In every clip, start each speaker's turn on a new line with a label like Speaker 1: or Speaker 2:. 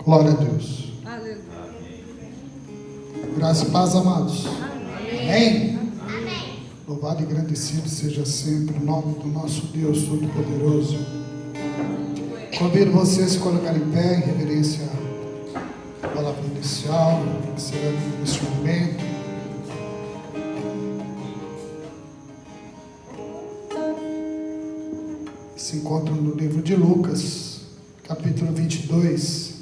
Speaker 1: Glória a Deus.
Speaker 2: Aleluia.
Speaker 1: Graça e paz, amados. Amém?
Speaker 3: Amém.
Speaker 1: Louvado e agradecido seja sempre o nome do nosso Deus Todo-Poderoso. Convido você a se colocar em pé em reverência à palavra inicial, que será neste momento. Se encontra no livro de Lucas, capítulo 22.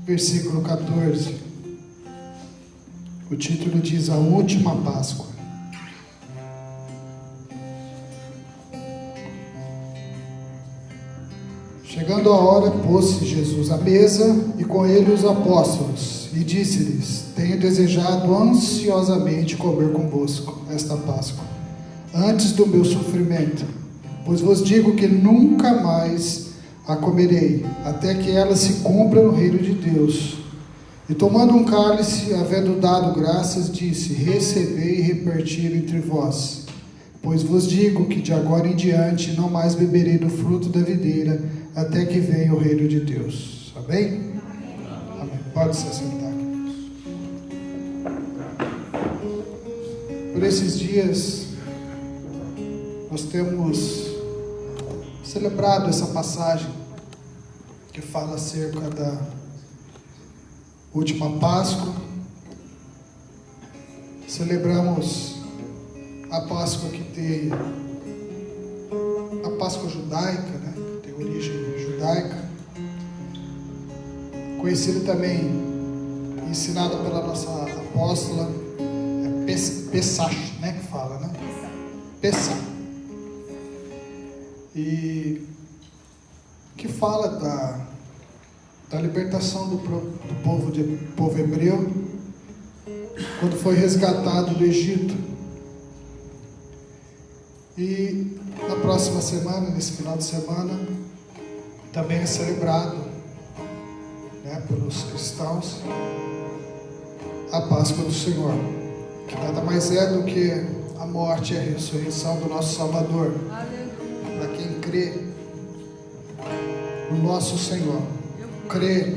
Speaker 1: Versículo 14. O título diz: A Última Páscoa. Chegando a hora, pôs-se Jesus à mesa e com ele os apóstolos, e disse-lhes: Tenho desejado ansiosamente comer convosco esta Páscoa, antes do meu sofrimento, pois vos digo que nunca mais a comerei, até que ela se cumpra no reino de Deus. E tomando um cálice, havendo dado graças, disse: Recebei e reparti entre vós, pois vos digo que de agora em diante não mais beberei do fruto da videira, até que venha o reino de Deus. Amém? Amém. Pode se assentar, queridos. Por esses dias, nós temos celebrado essa passagem que fala acerca da última Páscoa. Celebramos a Páscoa que tem a Páscoa judaica, né? Que tem origem judaica, conhecida também, ensinada pela nossa apóstola, Pesach, né? Que fala, né? Pesach. E que fala da libertação do povo hebreu, quando foi resgatado do Egito. E na próxima semana, nesse final de semana, também é celebrado, né, pelos cristãos, a Páscoa do Senhor, que nada mais é do que a morte e a ressurreição do nosso Salvador. Para quem crê no nosso Senhor, crê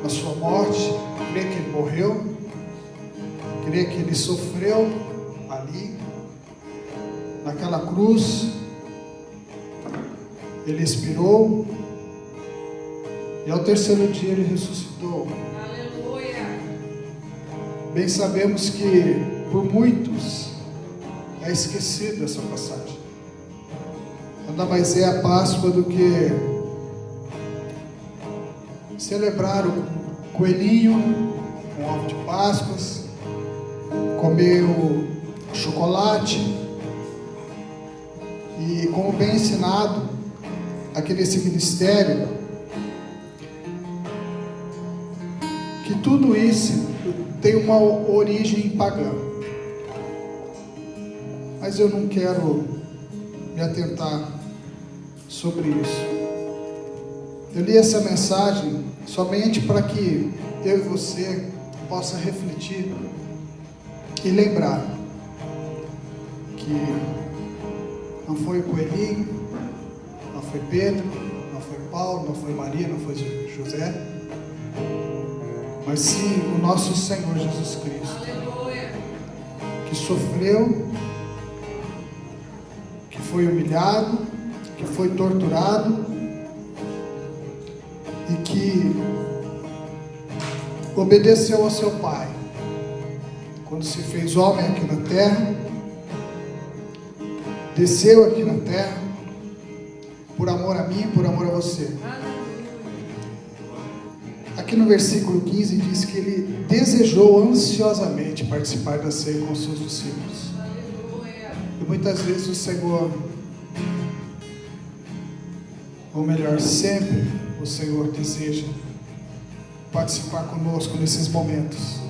Speaker 1: na sua morte, crê que Ele morreu, crê que Ele sofreu ali, naquela cruz, Ele expirou, e ao terceiro dia Ele ressuscitou.
Speaker 2: Aleluia.
Speaker 1: Bem sabemos que por muitos é esquecido essa passagem. Nada mais é a Páscoa do que celebrar o coelhinho com ovo de Páscoas, comer o chocolate, e como bem ensinado aqui nesse ministério, que tudo isso tem uma origem pagã. Mas eu não quero me atentar sobre isso. Eu li essa mensagem somente para que eu e você possa refletir e lembrar que não foi o coelhinho, não foi Pedro, não foi Paulo, não foi Maria, não foi José, mas sim o nosso Senhor Jesus Cristo.
Speaker 2: Aleluia.
Speaker 1: Que sofreu, que foi humilhado, que foi torturado e que obedeceu ao seu Pai quando se fez homem aqui na terra, desceu aqui na terra por amor a mim, por amor a você. Aqui no versículo 15 diz que Ele desejou ansiosamente participar da ceia com os seus discípulos. E muitas vezes o Senhor, ou melhor, sempre o Senhor deseja participar conosco nesses momentos.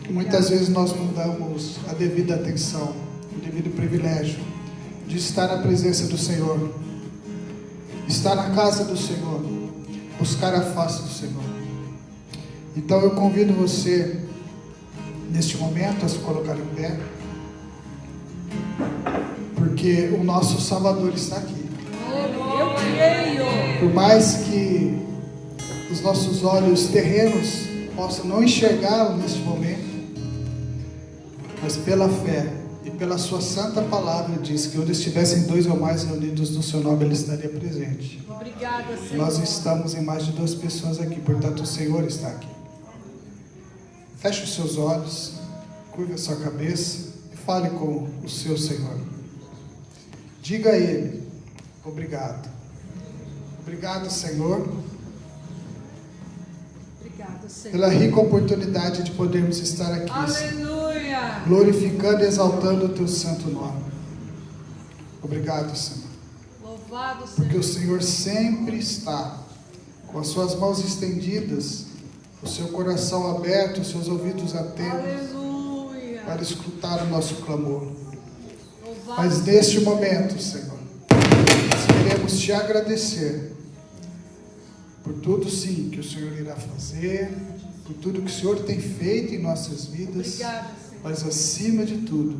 Speaker 1: E muitas vezes nós não damos a devida atenção, o devido privilégio de estar na presença do Senhor, estar na casa do Senhor, buscar a face do Senhor. Então eu convido você, neste momento, a se colocar em pé. porque o nosso Salvador está aqui.
Speaker 2: Eu creio.
Speaker 1: Por mais que os nossos olhos terrenos possam não enxergá-lo neste momento, mas pela fé e pela sua santa palavra diz que onde estivessem 2 ou mais reunidos no seu nome, Ele estaria presente.
Speaker 2: Obrigada, Senhor.
Speaker 1: Nós estamos em mais de 2 pessoas aqui, portanto o Senhor está aqui. Feche os seus olhos, curva a sua cabeça e fale com o seu Senhor. Diga a Ele: obrigado. Obrigado, Senhor,
Speaker 2: Obrigada, Senhor.
Speaker 1: pela rica oportunidade de podermos estar aqui,
Speaker 2: Aleluia.
Speaker 1: glorificando e exaltando o Teu santo nome. Obrigado, Senhor,
Speaker 2: Louvado
Speaker 1: porque o
Speaker 2: Senhor.
Speaker 1: Senhor sempre está com as suas mãos estendidas, o seu coração aberto, os seus ouvidos atentos
Speaker 2: Aleluia.
Speaker 1: para escutar o nosso clamor.
Speaker 2: Louvado
Speaker 1: Mas neste momento, Senhor, nós queremos Te agradecer por tudo, sim, que o Senhor irá fazer, por tudo que o Senhor tem feito em nossas vidas,
Speaker 2: Obrigada, Senhor.
Speaker 1: mas acima de tudo,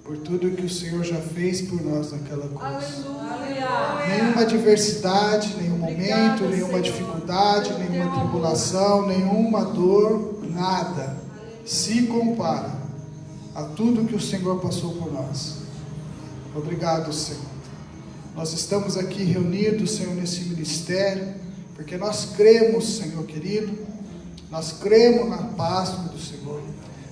Speaker 1: por tudo que o Senhor já fez por nós naquela cruz.
Speaker 2: Aleluia.
Speaker 1: Nenhuma adversidade, nenhum momento,
Speaker 2: Obrigada,
Speaker 1: nenhuma
Speaker 2: Senhor,
Speaker 1: dificuldade,
Speaker 2: pelo
Speaker 1: nenhuma
Speaker 2: teu
Speaker 1: tribulação, nenhuma dor, nada se compara a tudo que o Senhor passou por nós. Obrigado, Senhor. Nós estamos aqui reunidos, Senhor, nesse ministério, porque nós cremos, Senhor querido, nós cremos na Páscoa do Senhor.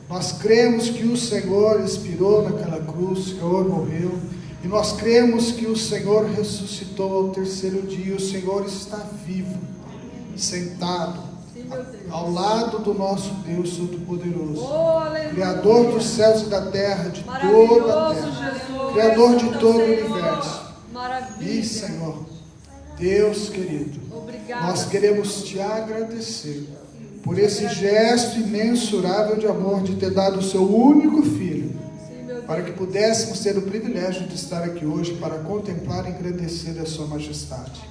Speaker 1: Nós cremos que o Senhor expirou naquela cruz, o Senhor morreu, e nós cremos que o Senhor ressuscitou ao 3º dia. O Senhor está vivo, sentado
Speaker 2: Sim, meu Deus.
Speaker 1: ao lado do nosso Deus Todo-Poderoso,
Speaker 2: Oh, aleluia.
Speaker 1: Criador dos céus e da terra, de toda a
Speaker 2: Maravilhoso,
Speaker 1: terra,
Speaker 2: Jesus.
Speaker 1: Criador de todo o
Speaker 2: Senhor.
Speaker 1: universo.
Speaker 2: Maravilha.
Speaker 1: E, Senhor, Deus querido,
Speaker 2: Obrigada.
Speaker 1: nós queremos Te agradecer por esse gesto imensurável de amor de ter dado o Seu único Filho,
Speaker 2: Sim, meu Deus.
Speaker 1: para que pudéssemos ter o privilégio de estar aqui hoje para contemplar e engrandecer a Sua majestade.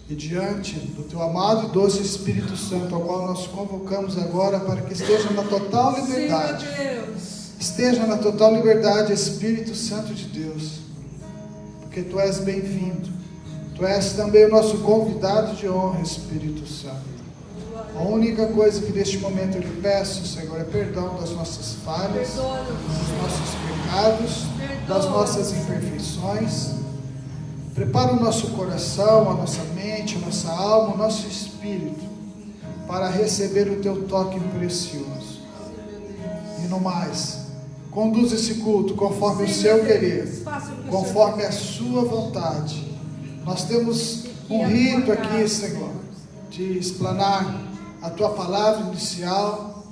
Speaker 1: E diante do Teu amado e doce Espírito Santo, ao qual nós convocamos agora para que esteja na total liberdade.
Speaker 2: Sim, meu Deus.
Speaker 1: Esteja na total liberdade, Espírito Santo de Deus, porque Tu és bem-vindo. Tu és também o nosso convidado de honra, Espírito Santo. A única coisa que neste momento eu lhe peço, Senhor, é perdão das nossas falhas,
Speaker 2: Perdoa-nos.
Speaker 1: dos nossos pecados, das nossas imperfeições. Prepara o nosso coração, a nossa mente, a nossa alma, o nosso espírito, para receber o Teu toque precioso. E no mais, conduz esse culto conforme o Seu querer,
Speaker 2: Faça o que o
Speaker 1: conforme a Sua vontade. Nós temos um rito aqui, Senhor, de explanar a Tua palavra inicial,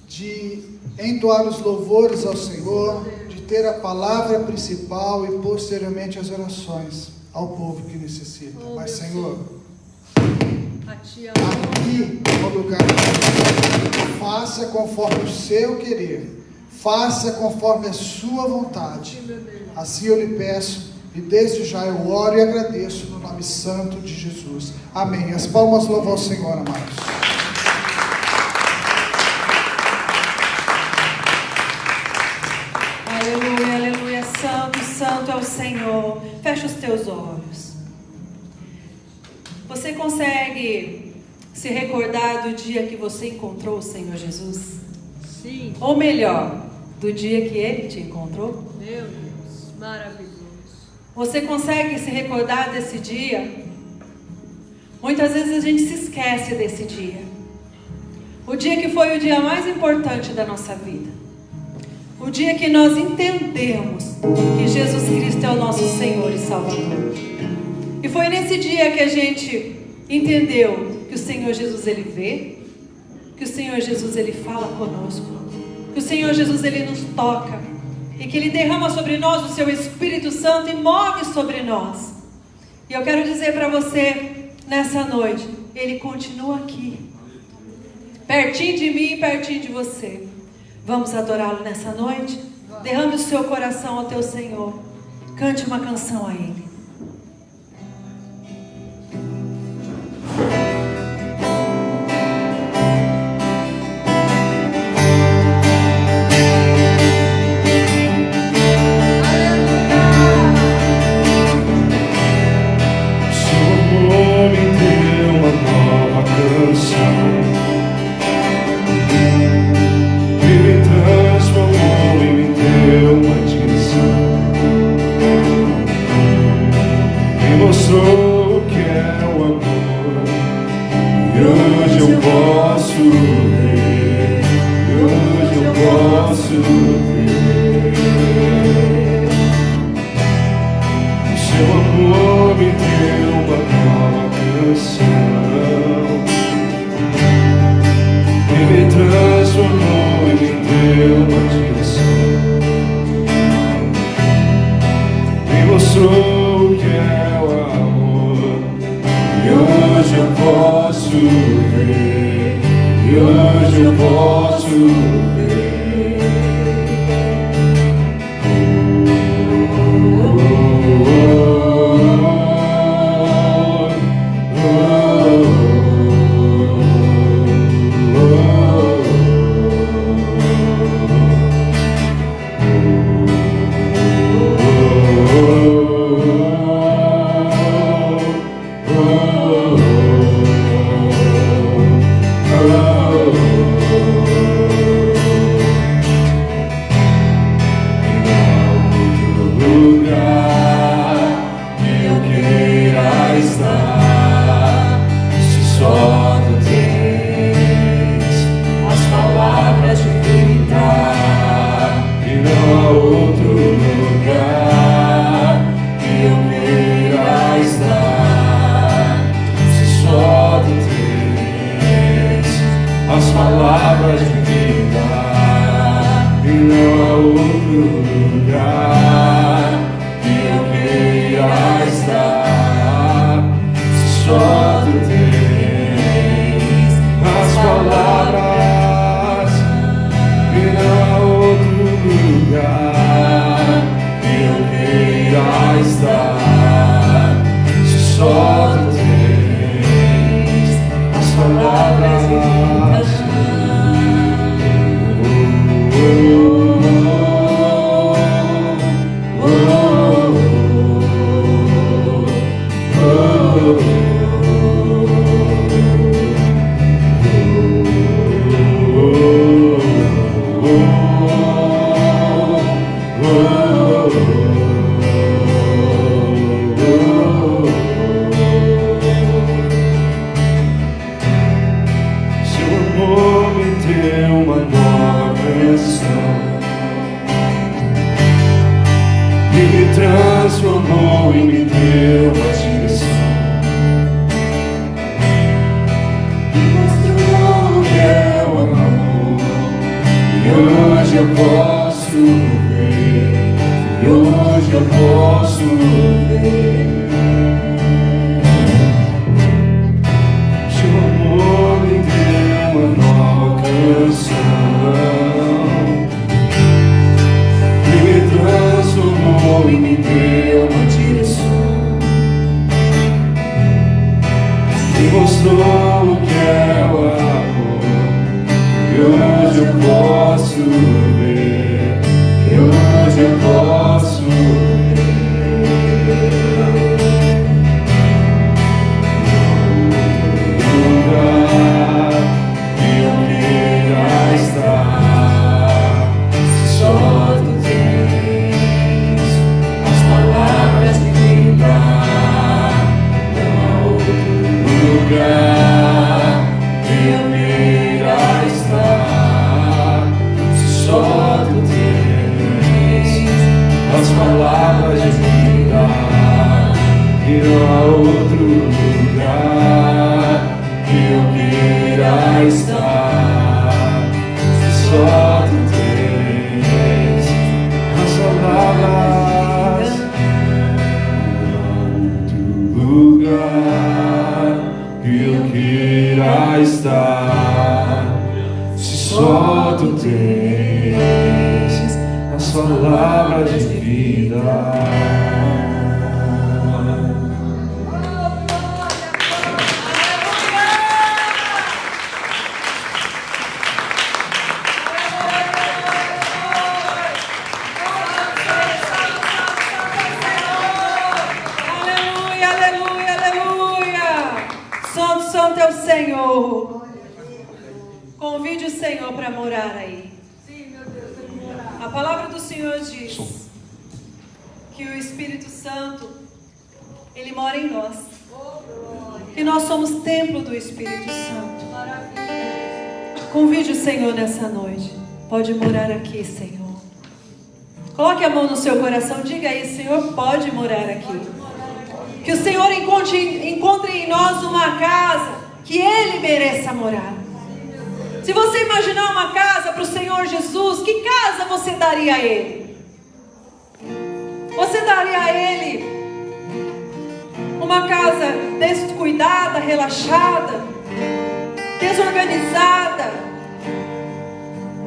Speaker 1: de entoar os louvores ao Senhor, de ter a palavra principal e posteriormente as orações ao povo que necessita. Mas, Senhor,
Speaker 2: A Ti amor.
Speaker 1: aqui é o lugar de faça conforme o Seu querer, faça conforme a Sua vontade.
Speaker 2: Sim, meu Deus.
Speaker 1: Assim eu lhe peço, e desde já eu oro e agradeço no nome santo de Jesus. Amém. As palmas louvam ao Senhor, amados.
Speaker 3: Aleluia, aleluia. Santo, santo é o Senhor. Fecha os teus olhos. Você consegue se recordar do dia que você encontrou o Senhor Jesus?
Speaker 2: Sim.
Speaker 3: Ou melhor, do dia que Ele te encontrou?
Speaker 2: Meu Deus. Maravilhoso.
Speaker 3: Você consegue se recordar desse dia? Muitas vezes a gente se esquece desse dia. O dia que foi o dia mais importante da nossa vida. O dia que nós entendemos que Jesus Cristo é o nosso Senhor e Salvador. E foi nesse dia que a gente entendeu que o Senhor Jesus Ele vê, que o Senhor Jesus Ele fala conosco, que o Senhor Jesus Ele nos toca e que Ele derrama sobre nós o seu Espírito Santo e move sobre nós. E eu quero dizer para você nessa noite, Ele continua aqui, pertinho de mim e pertinho de você. Vamos adorá-lo nessa noite? Derrame o seu coração ao teu Senhor. Cante uma canção a Ele.
Speaker 2: Aleluia.
Speaker 4: mostrou o que é o amor, e hoje eu posso ver, e hoje eu posso ver.
Speaker 3: Convide o Senhor nessa noite. Pode morar aqui, Senhor. Coloque a mão no seu coração. Diga aí, Senhor, pode morar aqui. Que o Senhor encontre em nós uma casa que Ele mereça morar. Se você imaginar uma casa para o Senhor Jesus, que casa você daria a Ele? Você daria a Ele uma casa descuidada, relaxada, desorganizada.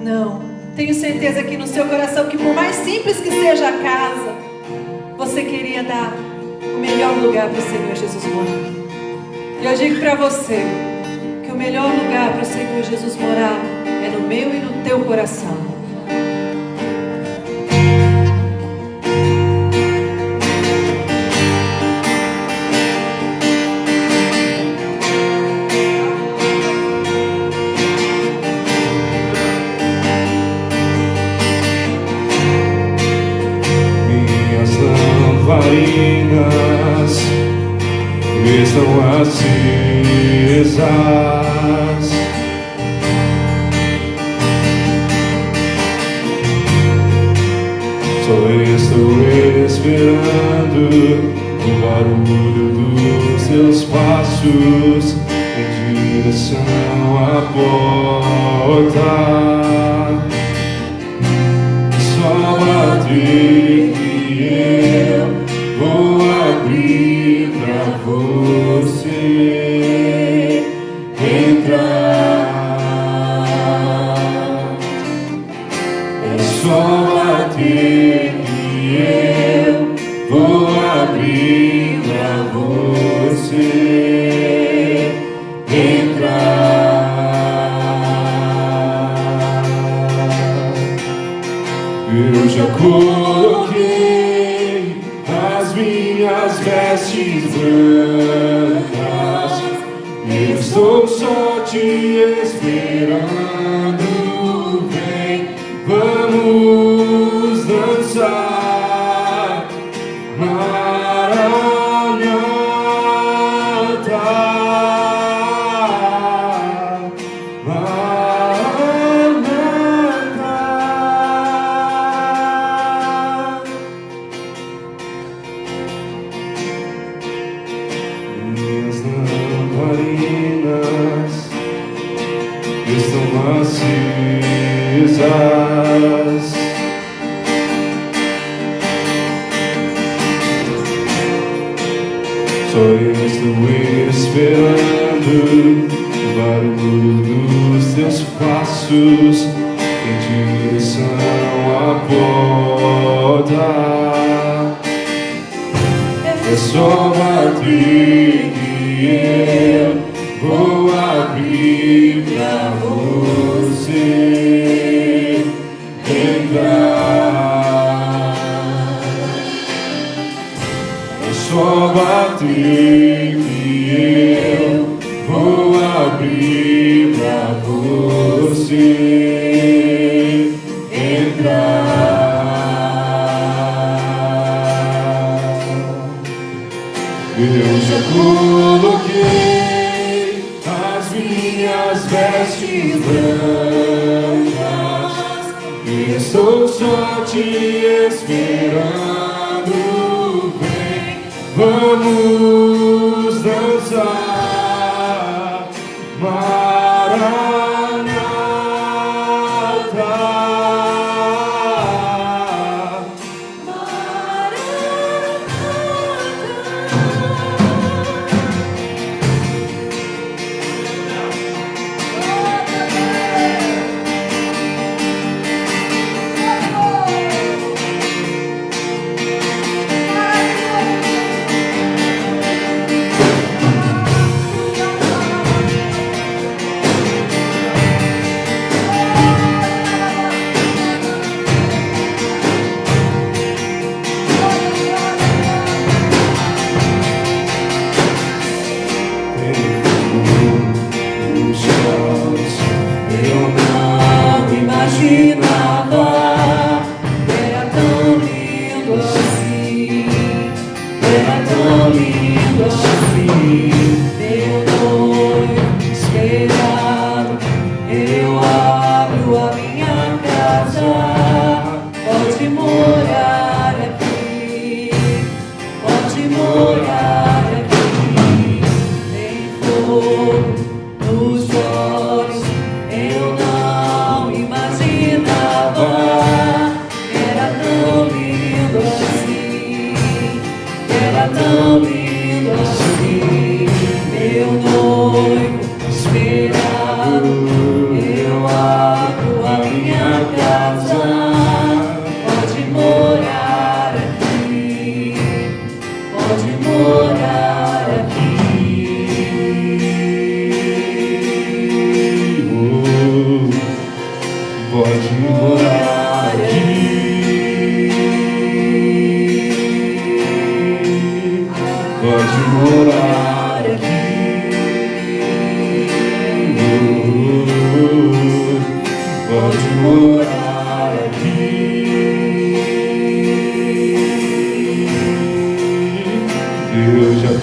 Speaker 3: Não, tenho certeza que no seu coração, que por mais simples que seja a casa, você queria dar o melhor lugar para o Senhor Jesus morar. E eu digo para você que o melhor lugar para o Senhor Jesus morar é no meu e no teu coração.
Speaker 4: Lamparinas estão acesas, só estou esperando o barulho dos seus passos em direção à porta. Só bater eu vou abrir pra você entrar. É só bater que eu vou abrir pra você entrar. Eu já coloquei as minhas vestes brancas, eu estou só te esperando. Vem, vamos dançar, Maranata, Maranata. Minhas lamparinas estão acesas, só estou esperando o barulho dos teus passos em direção à porta. É só bater que eu vou abrir pra você entrar. É só bater que eu vou abrir pra você entrar. Eu já coloquei as minhas vestes brancas, estou só te esperando. Vem, vamos dançar, Maranata. Eu não imaginava, era tão lindo assim, era tão lindo assim. Meu noivo esperado, eu abro a minha casa, pode morar aqui, pode morar aqui. Tem fogo nos olhos, eu não imaginava, era tão lindo assim, era tão lindo assim.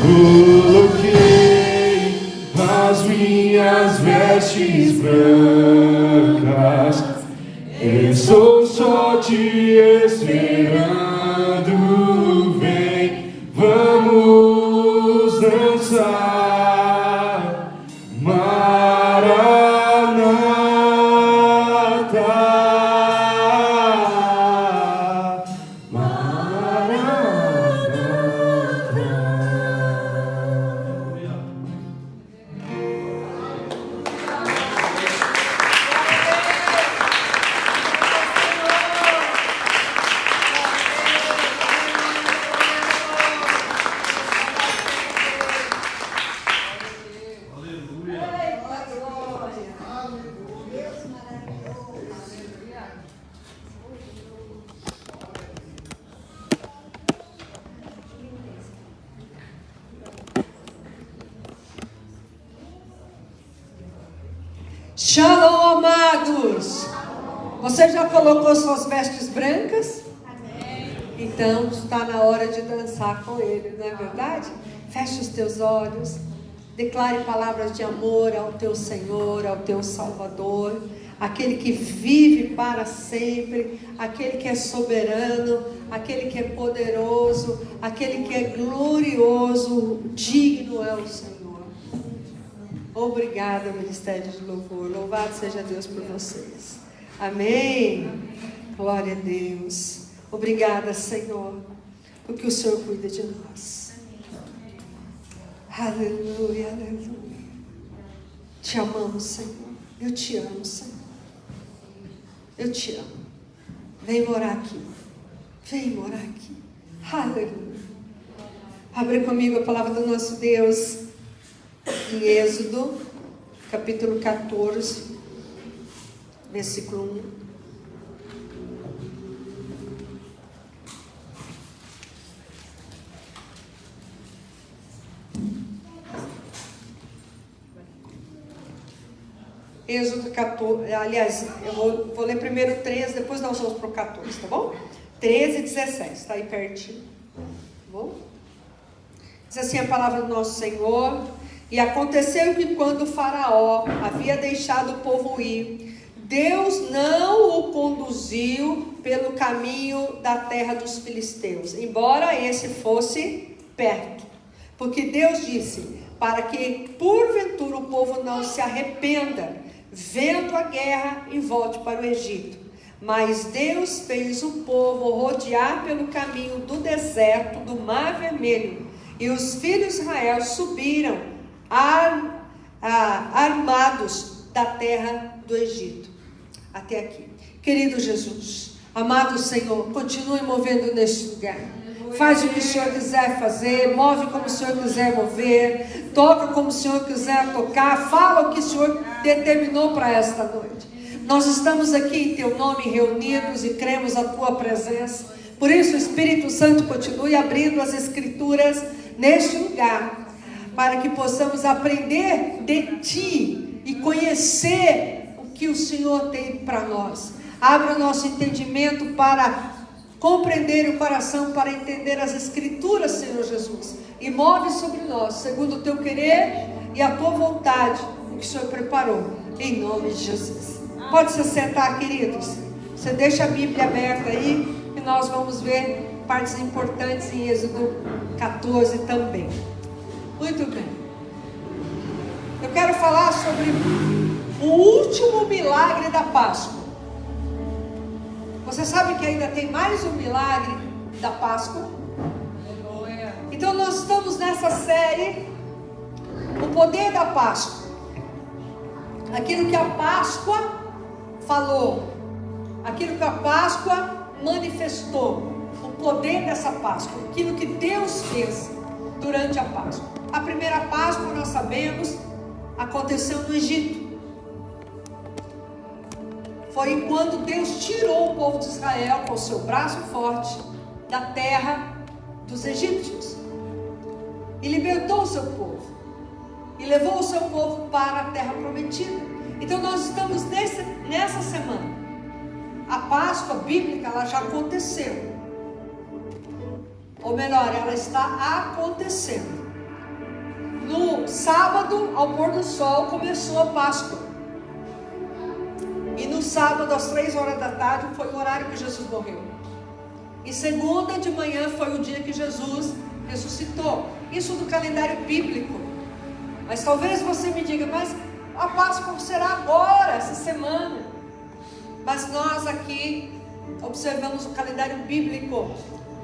Speaker 4: Coloquei as minhas vestes brancas, estou só te esperando. Vem, vamos dançar, Maranata,
Speaker 3: Shalom, amados! Você já colocou suas vestes brancas? Amém. Então está na hora de dançar com Ele, não é verdade? Feche os teus olhos, declare palavras de amor ao teu Senhor, ao teu Salvador, aquele que vive para sempre, aquele que é soberano, aquele que é poderoso, aquele que é glorioso, digno é o Senhor. Obrigada, Ministério de Louvor. Louvado seja Deus por vocês. Amém. Glória a Deus. Obrigada, Senhor, porque o Senhor cuida de nós. Aleluia, aleluia. Te amamos, Senhor. Eu te amo, Senhor. Eu te amo. Vem morar aqui. Vem morar aqui. Aleluia. Abre comigo a palavra do nosso Deus em Êxodo, capítulo 14, versículo 1. Êxodo 14, aliás, eu vou ler primeiro 13, depois nós vamos para o 14, tá bom? 13 e 17, está aí pertinho, tá bom? Diz assim a palavra do nosso Senhor: e aconteceu que quando o Faraó havia deixado o povo ir, Deus não o conduziu pelo caminho da terra dos filisteus, embora esse fosse perto, porque Deus disse, para que porventura o povo não se arrependa, vendo a guerra e volte para o Egito. Mas Deus fez o povo rodear pelo caminho do deserto do Mar Vermelho, e os filhos de Israel subiram armados da terra do Egito. Até aqui. Querido Jesus, amado Senhor, continue movendo neste lugar. Faz o que o Senhor quiser fazer, move como o Senhor quiser mover, toca como o Senhor quiser tocar, fala o que o Senhor determinou para esta noite. Nós estamos aqui em Teu nome reunidos e cremos a Tua presença. Por isso o Espírito Santo continue abrindo as Escrituras neste lugar, para que possamos aprender de Ti e conhecer o que o Senhor tem para nós. Abra o nosso entendimento para compreender o coração, para entender as Escrituras, Senhor Jesus, e move sobre nós, segundo o Teu querer e a Tua vontade, o que o Senhor preparou, em nome de Jesus. Pode se sentar, queridos. Você deixa a Bíblia aberta aí, e nós vamos ver partes importantes em Êxodo 14 também. Muito bem. Eu quero falar sobre o último milagre da Páscoa. Você sabe que ainda tem mais um milagre da Páscoa? Então nós estamos nessa série, o poder da Páscoa. Aquilo que a Páscoa falou, aquilo que a Páscoa manifestou, o poder dessa Páscoa, aquilo que Deus fez durante a Páscoa. A primeira Páscoa, nós sabemos, aconteceu no Egito. Foi quando Deus tirou o povo de Israel com o seu braço forte da terra dos egípcios e libertou o seu povo e levou o seu povo para a terra prometida. Então nós estamos nessa semana. A Páscoa bíblica, ela já aconteceu, ou melhor, ela está acontecendo.
Speaker 5: no sábado, ao pôr do sol, começou a Páscoa. E no sábado, às 3 horas da tarde, foi o horário que Jesus morreu. E segunda de manhã foi o dia que Jesus ressuscitou. Isso do calendário bíblico. Mas talvez você me diga, mas a Páscoa será agora, essa semana. Mas nós aqui observamos o calendário bíblico,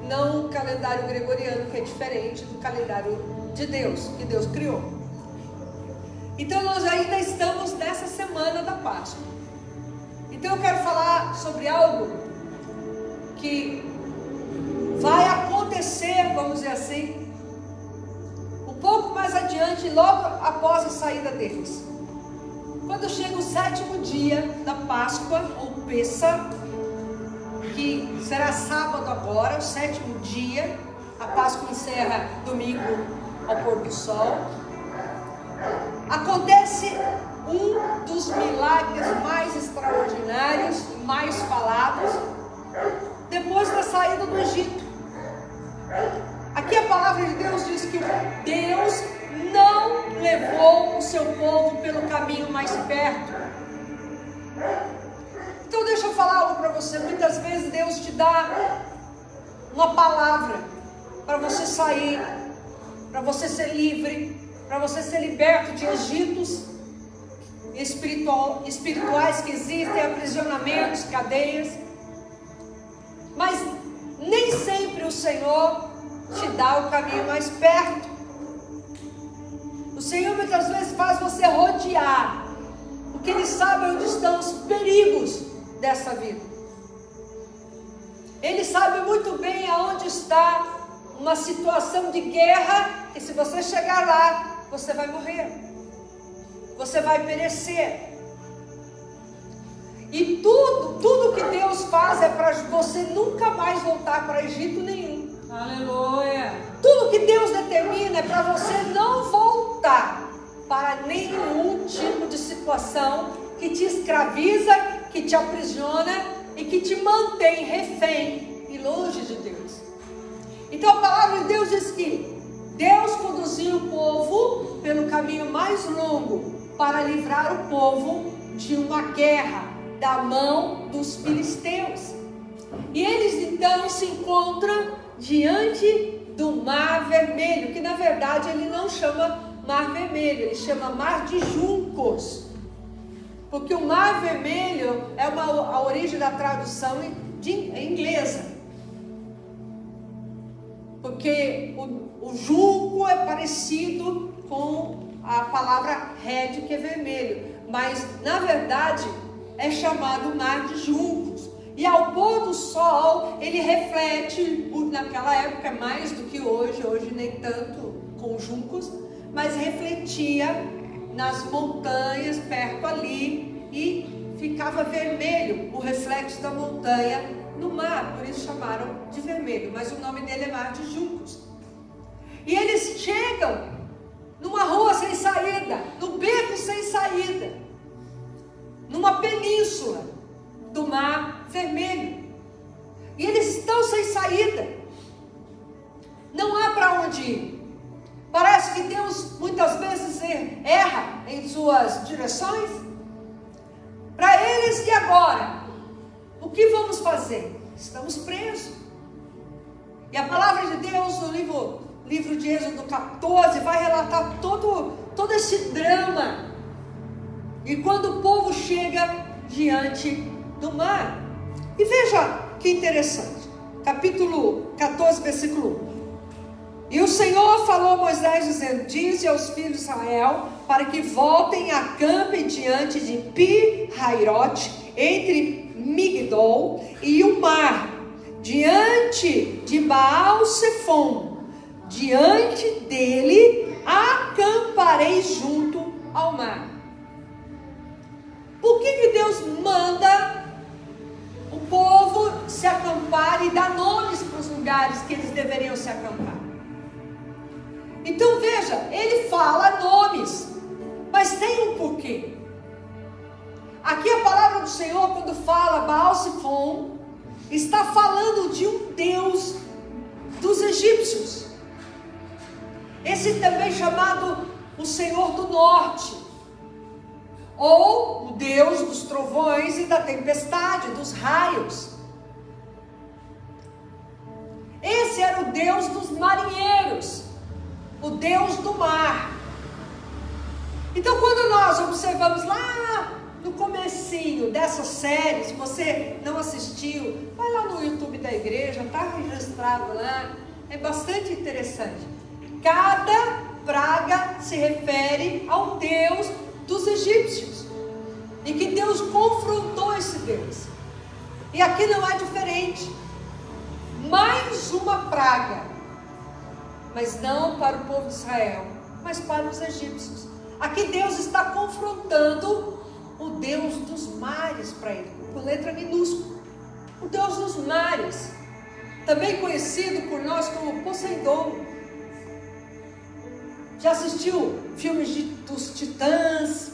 Speaker 5: não o calendário gregoriano, que é diferente do calendário de Deus, que Deus criou. Então nós ainda estamos nessa semana da Páscoa. Então eu quero falar sobre algo que vai acontecer, vamos dizer assim, um pouco mais adiante, logo após a saída deles. Quando chega o 7º dia da Páscoa, ou Pêssar, que será sábado agora, o 7º dia, a Páscoa encerra domingo ao pôr do sol, acontece um dos milagres mais extraordinários, mais falados, depois da saída do Egito. Aqui a palavra de Deus diz que Deus não levou o seu povo pelo caminho mais perto. Então deixa eu falar algo para você. Muitas vezes Deus te dá uma palavra para você sair, para você ser livre, para você ser liberto de egitos espirituais que existem, aprisionamentos, cadeias. Mas nem sempre o Senhor te dá o caminho mais perto. O Senhor muitas vezes faz você rodear, porque Ele sabe onde estão os perigos dessa vida. Ele sabe muito bem aonde está uma situação de guerra, que se você chegar lá, você vai morrer, você vai perecer. E tudo que Deus faz é para você nunca mais voltar para Egito nenhum.
Speaker 2: Aleluia.
Speaker 5: Tudo que Deus determina é para você não voltar para nenhum tipo de situação que te escraviza, que te aprisiona e que te mantém refém e longe de Deus. Então a palavra de Deus diz que Deus conduziu o povo pelo caminho mais longo para livrar o povo de uma guerra da mão dos filisteus. E eles então se encontram diante do Mar Vermelho, que na verdade ele não chama Mar Vermelho, ele chama Mar de Juncos, porque o Mar Vermelho é a origem da tradução inglesa, porque o junco é parecido com a palavra red, que é vermelho, mas na verdade é chamado Mar de Juncos. E ao pôr do sol, ele reflete, naquela época mais do que hoje nem tanto com juncos, mas refletia nas montanhas perto ali e ficava vermelho o reflexo da montanha no mar, por isso chamaram de vermelho, mas o nome dele é Mar de Juncos. E eles chegam numa rua sem saída, no beco sem saída, numa península do Mar Vermelho, e eles estão sem saída, não há para onde ir. Parece que Deus muitas vezes erra em suas direções. Para eles, e agora? O que vamos fazer? Estamos presos. E a palavra de Deus no livro de Êxodo 14 vai relatar todo esse drama. E quando o povo chega diante do mar. E veja que interessante. Capítulo 14, versículo 1. E o Senhor falou a Moisés dizendo: dize aos filhos de Israel para que voltem e acampem diante de Pi-Hairote, entre Migdol e o mar, diante de Baal-Sefom. Diante dele acamparei junto ao mar. Por que Deus manda o povo se acampar e dar nomes para os lugares que eles deveriam se acampar? Então veja, ele fala nomes, mas tem um porquê. Aqui a palavra do Senhor, quando fala Baal-Sefom, está falando de um deus dos egípcios. Esse também chamado o Senhor do Norte, ou o Deus dos trovões e da tempestade, dos raios. Esse era o Deus dos marinheiros, o Deus do mar. Então, quando nós observamos lá no comecinho dessa série, se você não assistiu, vai lá no YouTube da igreja, está registrado lá, é bastante interessante. Cada praga se refere ao Deus dos egípcios, e que Deus confrontou esse Deus. E aqui não é diferente. Mais uma praga, mas não para o povo de Israel, mas para os egípcios. Aqui Deus está confrontando o Deus dos mares para ele, com letra minúscula. O Deus dos mares, também conhecido por nós como Poseidon. Já assistiu filmes dos titãs,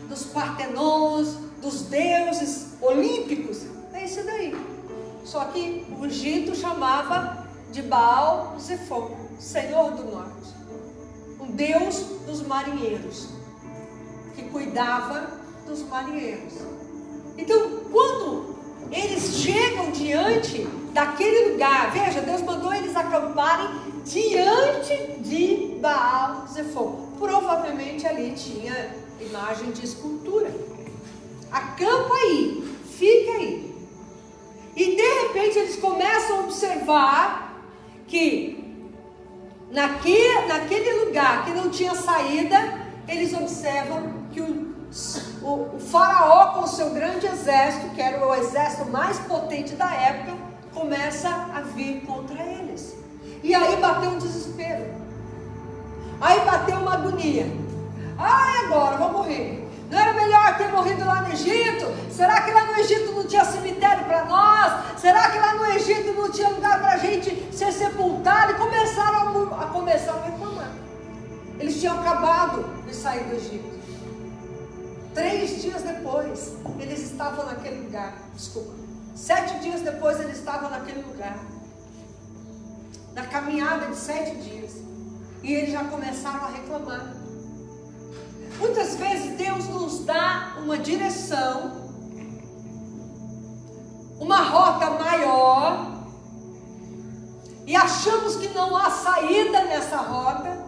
Speaker 5: dos partenons, dos deuses olímpicos? É isso daí. Só que o Egito chamava de Baal Zephon, Senhor do Norte, um Deus dos marinheiros, que cuidava dos marinheiros. Então, quando eles chegam diante daquele lugar, veja, Deus mandou eles acamparem diante de Baal Zephon. Provavelmente ali tinha imagem de escultura. Acampa aí, fica aí. E de repente eles começam a observar que naquele lugar que não tinha saída, eles observam que o faraó com o seu grande exército, que era o exército mais potente da época, começa a vir contra eles. E aí bateu um desespero. Aí bateu uma agonia. Ai, agora vou morrer. Não era melhor ter morrido lá no Egito? Será que lá no Egito não tinha cemitério para nós? Será que lá no Egito não tinha lugar para a gente ser sepultado? E começaram a reclamar. Eles tinham acabado de sair do Egito. 3 dias depois, eles estavam naquele lugar. 7 dias depois, eles estavam naquele lugar. Na caminhada de 7 dias. E eles já começaram a reclamar. Muitas vezes Deus nos dá uma direção, uma rota maior, e achamos que não há saída nessa rota.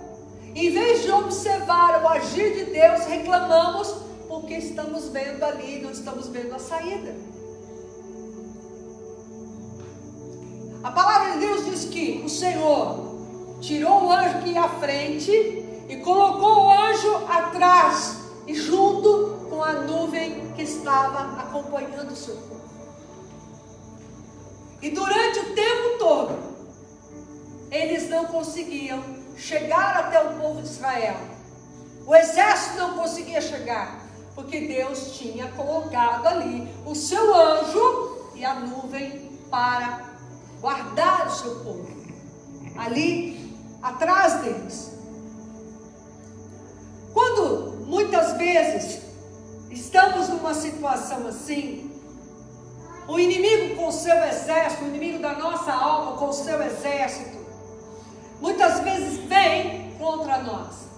Speaker 5: Em vez de observar o agir de Deus, reclamamos porque estamos vendo ali, não estamos vendo a saída. A palavra de Deus diz que o Senhor tirou o anjo que ia à frente e colocou o anjo atrás e junto com a nuvem que estava acompanhando o seu povo. E durante o tempo todo, eles não conseguiam chegar até o povo de Israel. O exército não conseguia chegar, porque Deus tinha colocado ali o seu anjo e a nuvem para guardar o seu povo, ali atrás deles. Quando muitas vezes estamos numa situação assim, o inimigo com o seu exército, o inimigo da nossa alma com o seu exército, muitas vezes vem contra nós.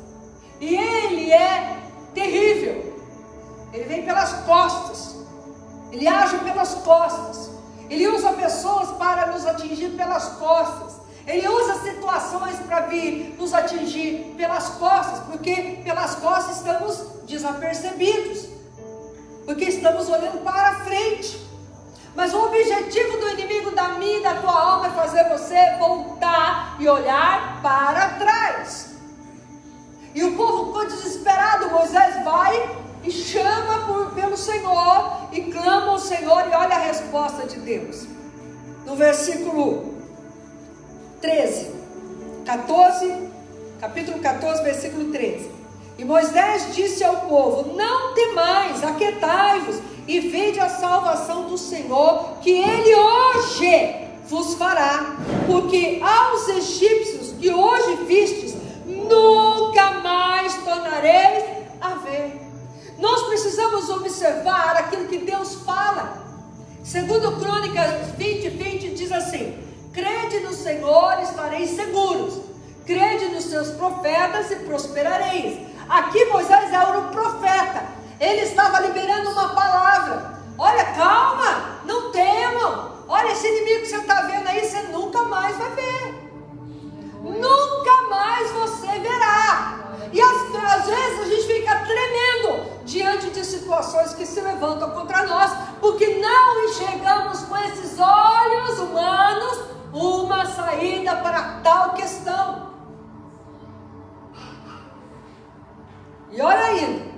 Speaker 5: E ele é terrível. Ele vem pelas costas. Ele age pelas costas. Ele usa pessoas para nos atingir pelas costas. Ele usa situações para vir nos atingir pelas costas, porque pelas costas estamos desapercebidos, porque estamos olhando para frente. Mas o objetivo do inimigo da minha e da tua alma é fazer você voltar e olhar para trás. E o povo ficou desesperado. Moisés vai e chama pelo Senhor e clama ao Senhor, e olha a resposta de Deus. No versículo capítulo 14, versículo 13. E Moisés disse ao povo: não temais, aquietai-vos e vede a salvação do Senhor, que Ele hoje vos fará, porque aos egípcios que hoje vistes, nunca mais tornareis a ver. Nós precisamos observar aquilo que Deus fala. Segundo Crônicas 20:20 diz assim: crede no Senhor e estareis seguros, crede nos seus profetas e prosperareis. Aqui Moisés era o profeta, ele estava liberando uma palavra. Olha, calma, não temam. Olha, esse inimigo que você está vendo aí, você nunca mais vai ver. Nunca mais você verá. E às vezes a gente fica tremendo diante de situações que se levantam contra nós, porque não enxergamos com esses olhos humanos uma saída para tal questão. E olha aí,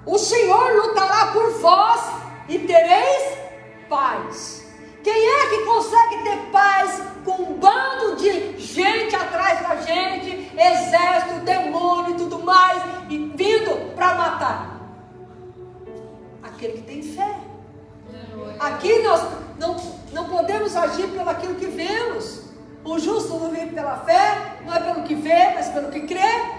Speaker 5: o Senhor lutará por vós e tereis paz. Quem é que consegue ter paz com um bando de gente atrás da gente, exército, demônio e tudo mais, e vindo para matar? Aquele que tem fé. Aqui nós não podemos agir pelo aquilo que vemos. O justo não vive pela fé, não é pelo que vê, mas pelo que crê.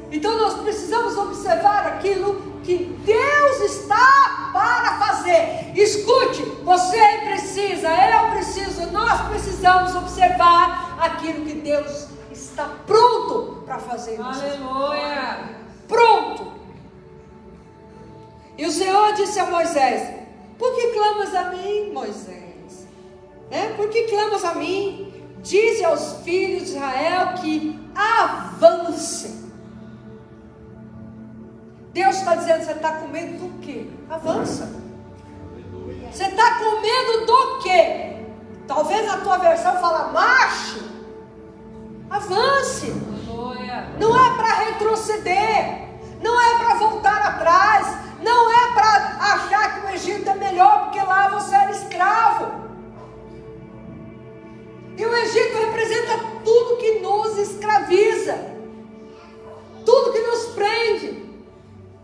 Speaker 5: Então nós precisamos observar aquilo que Deus está para fazer. Escute, você precisa, eu preciso, nós precisamos observar aquilo que Deus está pronto para fazer.
Speaker 2: Aleluia.
Speaker 5: Pronto. E o Senhor disse a Moisés: por que clamas a mim, Moisés? Por que clamas a mim? Dize aos filhos de Israel que avancem. Deus está dizendo: você está com medo do quê? Avança. Você está com medo do quê? Talvez na tua versão fala marche. Avance. Não é para retroceder, não é para voltar atrás, não é para achar que o Egito é melhor porque lá você era escravo. E o Egito representa tudo que nos escraviza, tudo que nos prende.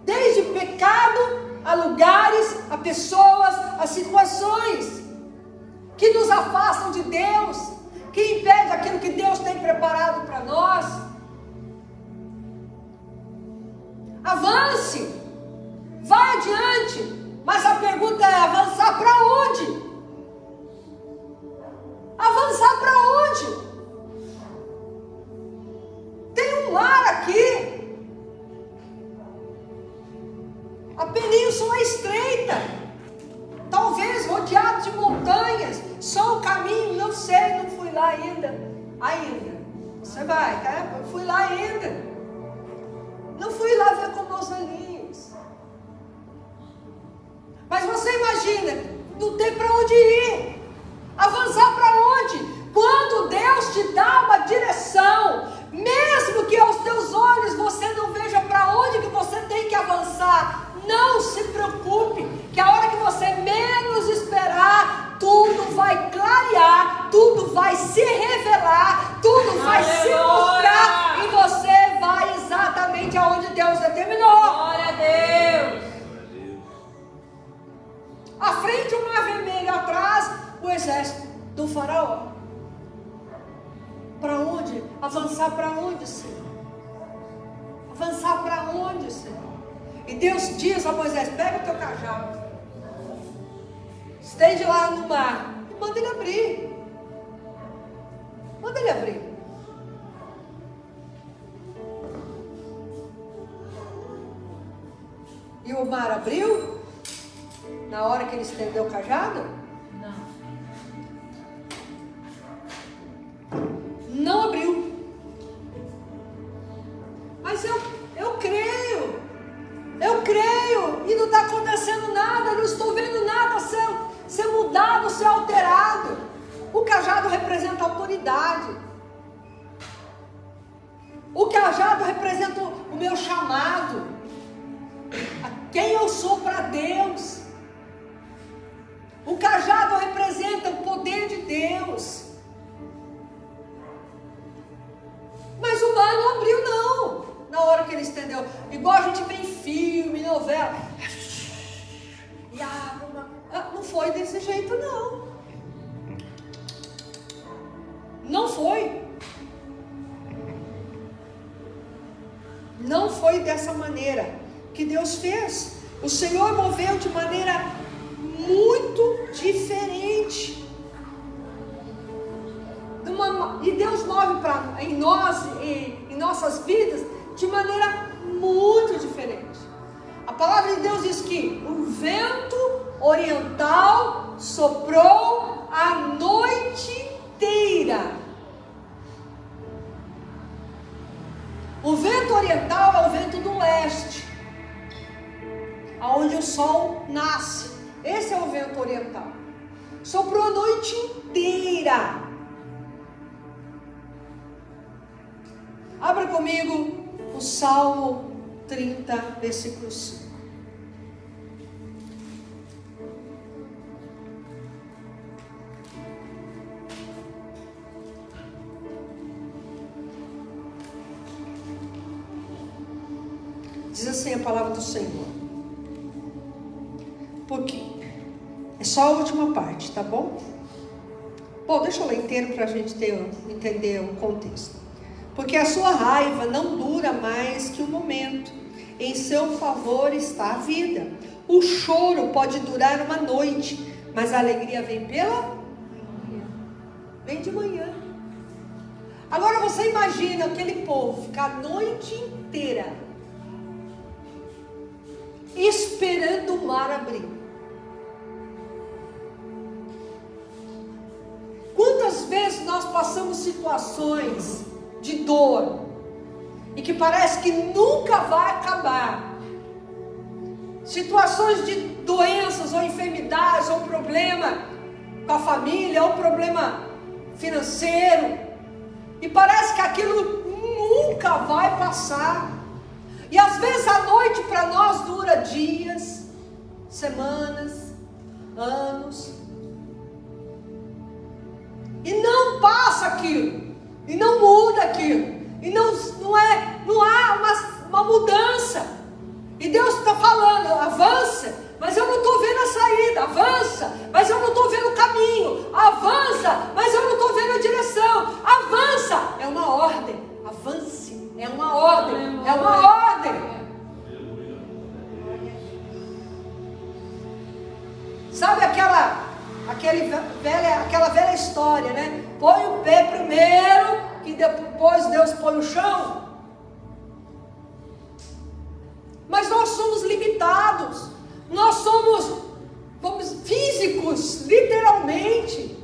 Speaker 5: Desde pecado, a lugares, a pessoas, a situações que nos afastam de Deus, que impedem aquilo que Deus tem preparado para nós. Avance, vai adiante, mas a pergunta é: avançar para onde? Avançar para onde? Tem um mar aqui. A península é estreita, talvez rodeado de montanhas, só o caminho, não sei, não fui lá ainda. Você vai, tá? Eu fui lá ainda. Não fui lá ver com meus olhinhos. Mas você imagina, não tem para onde ir. Avançar para onde? Quando Deus te dá uma direção, mesmo que aos teus olhos você não veja para onde que você tem que avançar, não se preocupe, que a hora que você menos esperar, tudo vai clarear, tudo vai se revelar, tudo vai se mostrar, e você vai exatamente aonde Deus determinou.
Speaker 2: Glória a Deus.
Speaker 5: À frente o mar vermelho, atrás o exército do faraó. Para onde? Avançar para onde, Senhor? Avançar para onde, Senhor? E Deus diz a Moisés: pega o teu cajado, estende lá no mar e manda ele abrir. Manda ele abrir. E o mar abriu na hora que ele estendeu o cajado? Não abriu. Mas eu creio. Eu creio, e não está acontecendo nada, eu não estou vendo nada ser mudado, ser alterado. O cajado representa autoridade. O cajado representa o meu chamado, a quem eu sou para Deus. O cajado representa o poder de Deus. Mas o mar não abriu, não. Na hora que ele estendeu, igual a gente vê em filme, novela, e não foi desse jeito, não. Não foi. Não foi dessa maneira que Deus fez. O Senhor moveu de maneira muito diferente, de uma Deus move em nós e em nossas vidas de maneira muito diferente. A palavra de Deus diz que o vento oriental soprou a noite inteira. O vento oriental é o vento do leste, aonde o sol nasce. Esse é o vento oriental. Soprou a noite inteira. Abra comigo o Salmo 30, versículo 5. Diz assim a palavra do Senhor. Porque é só a última parte, tá bom? Bom, deixa eu ler inteiro para a gente entender o contexto. Porque a sua raiva não dura mais que um momento. Em seu favor está a vida. O choro pode durar uma noite, mas a alegria vem pela manhã. Vem de manhã. Agora você imagina aquele povo ficar a noite inteira esperando o mar abrir. Quantas vezes nós passamos situações de dor e que parece que nunca vai acabar, situações de doenças ou enfermidades ou problema com a família ou problema financeiro, e parece que aquilo nunca vai passar. E às vezes a noite para nós dura dias, semanas, anos, e não passa aquilo, e não muda aquilo, e não há uma mudança. E Deus está falando, avança, mas eu não estou vendo a saída. Avança, mas eu não estou vendo o caminho. Avança, mas eu não estou vendo a direção. Avança, é uma ordem. Avance, é uma ordem. É uma ordem. Sabe aquela velha história, né? Põe o pé primeiro, que depois Deus põe o chão. Mas nós somos limitados, nós somos físicos, literalmente.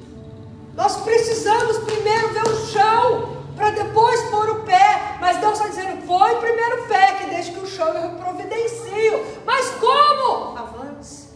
Speaker 5: Nós precisamos primeiro ver o chão, para depois pôr o pé. Mas Deus está dizendo, põe primeiro o pé, que deixa que o chão eu providencio. Mas como? Avance.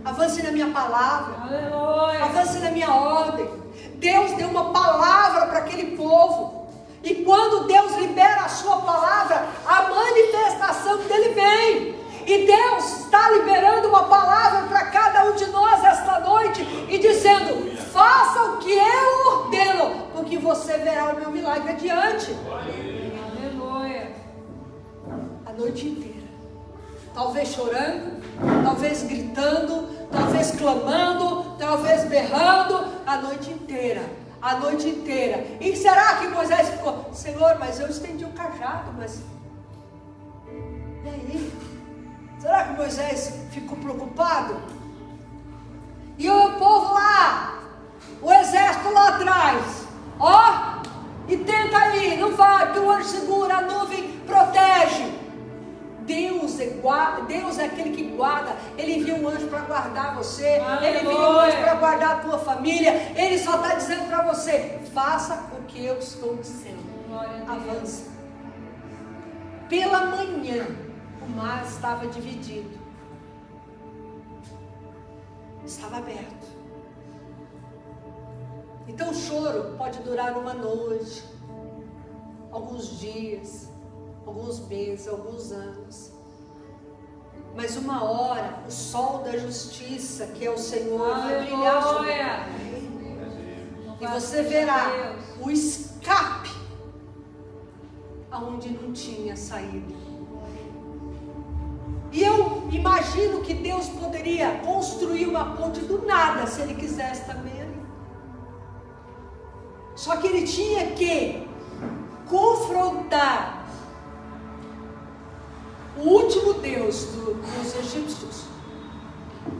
Speaker 5: Avance na minha palavra.
Speaker 2: Aleluia.
Speaker 5: Avance na minha ordem. Deus deu uma palavra para aquele povo. E quando Deus libera a sua palavra, a manifestação dele vem. E Deus está liberando uma palavra para cada um de nós esta noite e dizendo, faça o que eu ordeno, porque você verá o meu milagre adiante.
Speaker 2: Aleluia.
Speaker 5: A noite inteira. Talvez chorando, talvez gritando, talvez clamando, talvez berrando, a noite inteira. A noite inteira. E será que Moisés ficou, Senhor, mas eu estendi o cajado, mas e aí? Será que Moisés ficou preocupado? E o povo lá, o exército lá atrás, ó, e tenta ali, não vai, porque o anjo segura, a nuvem protege. Deus é aquele que guarda. Ele envia um anjo para guardar você.
Speaker 2: Aleluia.
Speaker 5: Ele envia um anjo para guardar a tua família. Ele só está dizendo para você, faça o que eu estou dizendo. Avance. Pela manhã o mar estava dividido, estava aberto. Então o choro pode durar uma noite, alguns dias, alguns meses, alguns anos, mas uma hora o sol da justiça, que é o Senhor, vai brilhar sobre e você verá o escape aonde não tinha saída. E eu imagino que Deus poderia construir uma ponte do nada, se Ele quisesse também ali. Só que Ele tinha que confrontar o último Deus dos egípcios,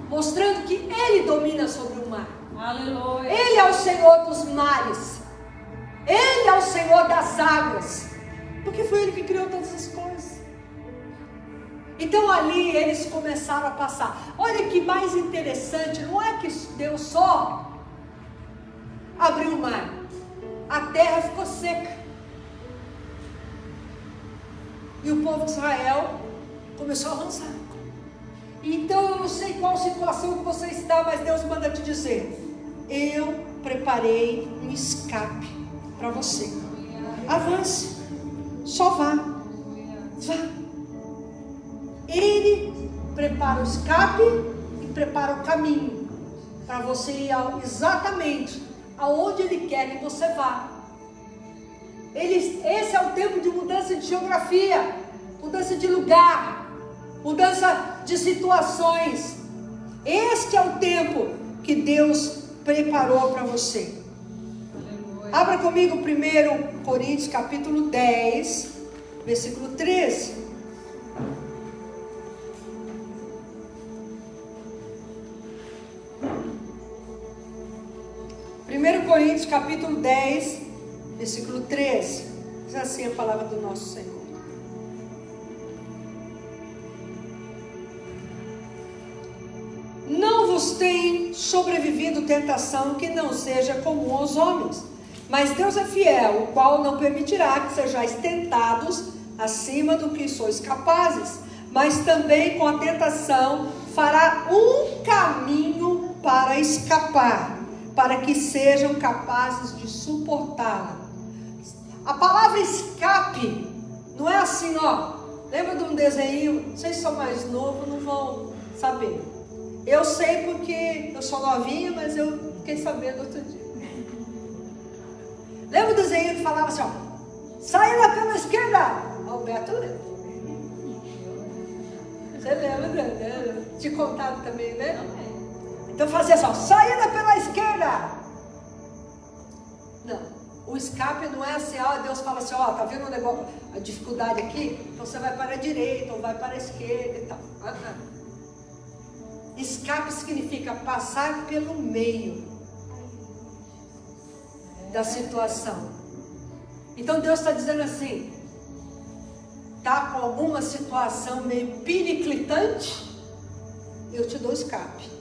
Speaker 5: mostrando que Ele domina sobre o mar.
Speaker 2: Aleluia.
Speaker 5: Ele é o Senhor dos mares. o Senhor das águas, porque foi Ele que criou todas as coisas. Então ali eles começaram a passar. Olha que mais interessante, não é que Deus só abriu o mar, a terra ficou seca. E o povo de Israel começou a avançar. Então eu não sei qual situação que você está, mas Deus manda te dizer: eu preparei um escape para você. Avance, só vá, vá. Ele prepara o escape e prepara o caminho para você ir exatamente aonde Ele quer que você vá. Esse é o tempo de mudança de geografia, mudança de lugar, mudança de situações. Este é o tempo que Deus preparou para você. Abra comigo 1 Coríntios capítulo 10, versículo 13. Coríntios capítulo 10, versículo 13. Diz assim a palavra do nosso Senhor: não vos tem sobrevivido tentação que não seja comum aos homens, mas Deus é fiel, o qual não permitirá que sejais tentados acima do que sois capazes, mas também com a tentação fará um caminho para escapar, para que sejam capazes de suportá-la. A palavra escape não é assim, ó. Lembra de um desenho? Vocês são mais novos, não vão saber. Eu sei porque eu sou novinha, mas eu fiquei sabendo outro dia. Lembra do desenho que falava assim, ó: saia lá pela esquerda? Alberto lembra. Você lembra, né? Te contaram também, né? Então fazia assim, ó: saída pela esquerda. Não, o escape não é assim, ó, Deus fala assim, ó, tá vendo o negócio, a dificuldade aqui? Então você vai para a direita ou vai para a esquerda e tal. Escape significa passar pelo meio da situação. Então Deus está dizendo assim: tá com alguma situação meio periclitante? Eu te dou escape.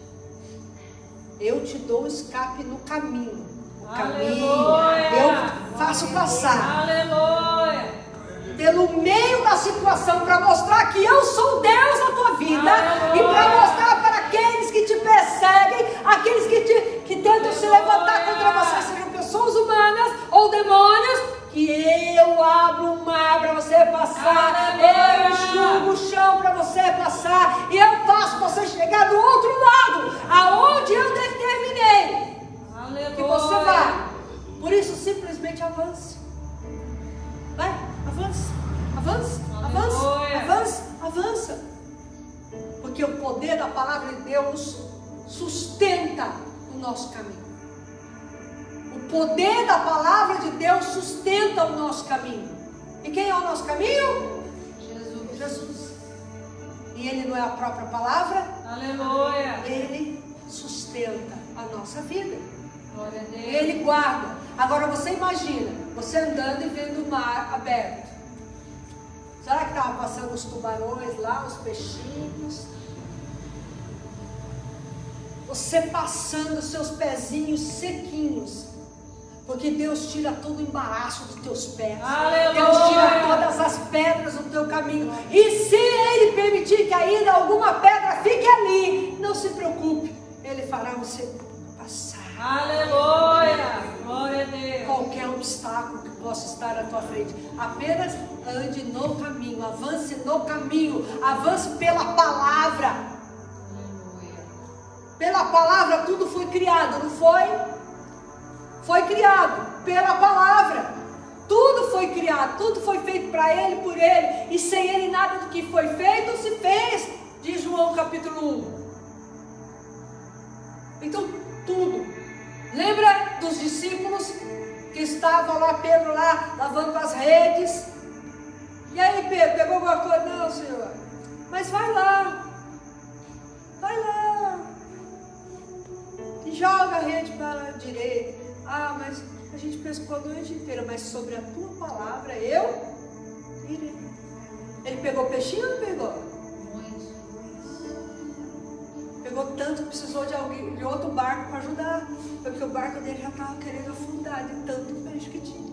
Speaker 5: Eu te dou escape no caminho. No caminho. Eu faço passar.
Speaker 2: Aleluia.
Speaker 5: Pelo meio da situação, para mostrar que eu sou Deus na tua vida.
Speaker 2: Aleluia.
Speaker 5: E para mostrar para aqueles que te perseguem, aqueles que tentam se levantar contra você, sejam pessoas humanas ou demônios, que eu abro o mar para você passar.
Speaker 2: Aleluia.
Speaker 5: Eu enxugo o chão para você passar. E eu faço você chegar do outro lado, aonde eu determinei.
Speaker 2: Aleluia.
Speaker 5: Que você vá. Por isso, simplesmente avance. Vai, avance, avance, avance,
Speaker 2: Aleluia.
Speaker 5: avance, avança. Porque o poder da palavra de Deus sustenta o nosso caminho. O poder da palavra de Deus sustenta o nosso caminho. E quem é o nosso caminho?
Speaker 2: Jesus.
Speaker 5: Jesus. E Ele não é a própria palavra?
Speaker 2: Aleluia.
Speaker 5: Ele sustenta a nossa vida.
Speaker 2: Glória a Deus.
Speaker 5: Ele guarda. Agora você imagina, você andando e vendo o mar aberto. Será que estava passando os tubarões lá, os peixinhos? Você passando seus pezinhos sequinhos. Porque Deus tira todo o embaraço dos teus pés.
Speaker 2: Aleluia.
Speaker 5: Deus tira todas as pedras do teu caminho. E se Ele permitir que ainda alguma pedra fique ali, não se preocupe. Ele fará você passar.
Speaker 2: Aleluia. Glória a Deus.
Speaker 5: Qualquer obstáculo que possa estar à tua frente, apenas ande no caminho, avance no caminho, avance pela palavra.
Speaker 2: Aleluia.
Speaker 5: Pela palavra tudo foi criado, não foi? Foi criado pela palavra. Tudo foi criado, tudo foi feito para Ele, por Ele, e sem Ele nada do que foi feito se fez, diz João capítulo 1. Então tudo. Lembra dos discípulos que estavam lá, Pedro lá, lavando as redes? E aí Pedro, pegou alguma coisa? Não, Senhor. Mas vai lá. Vai lá. E joga a rede para a direita. Ah, mas A gente pescou a noite inteira, mas sobre a tua palavra eu irei. Ele pegou peixinho ou não pegou? Pegou tanto que precisou de outro barco para ajudar. Porque o barco dele já estava querendo afundar de tanto peixe que tinha.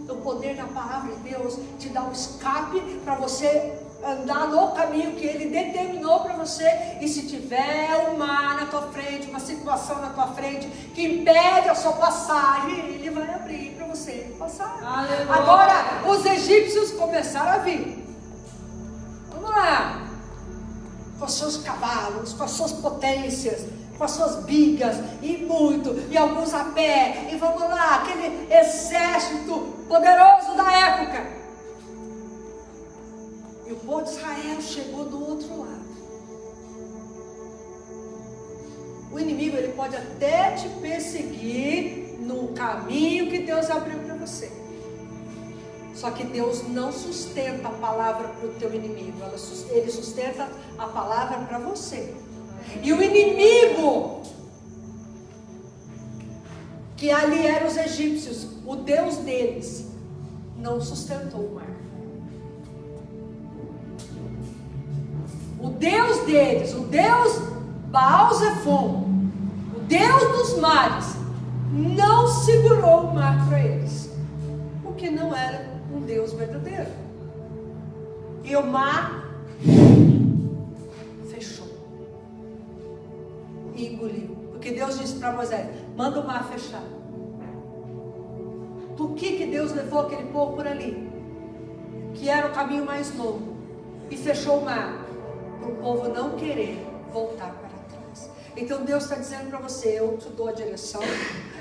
Speaker 5: O poder da palavra de Deus te dá um escape para você andar no caminho que Ele determinou para você. E se tiver um mar na tua frente, uma situação na tua frente que impede a sua passagem, Ele vai abrir para você passar.
Speaker 2: Aleluia.
Speaker 5: Agora, os egípcios começaram a vir. Vamos lá. Com os seus cavalos, com as suas potências, com as suas bigas, e muito, e alguns a pé, e vamos lá, aquele exército poderoso da época. E o povo de Israel chegou do outro lado. O inimigo, ele pode até te perseguir no caminho que Deus abriu para você. Só que Deus não sustenta a palavra para o teu inimigo, Ele sustenta a palavra para você. E o inimigo, que ali eram os egípcios, o Deus deles, não sustentou o mar. O Deus deles, o Deus Baal-Zephon, o Deus dos mares, não segurou o mar para eles, porque não era um Deus verdadeiro. E o mar fechou e engoliu, porque Deus disse para Moisés: manda o mar fechar. Por que Deus levou aquele povo por ali, que era o caminho mais longo, e fechou o mar? Para o povo não querer voltar para trás. Então Deus está dizendo para você: eu te dou a direção,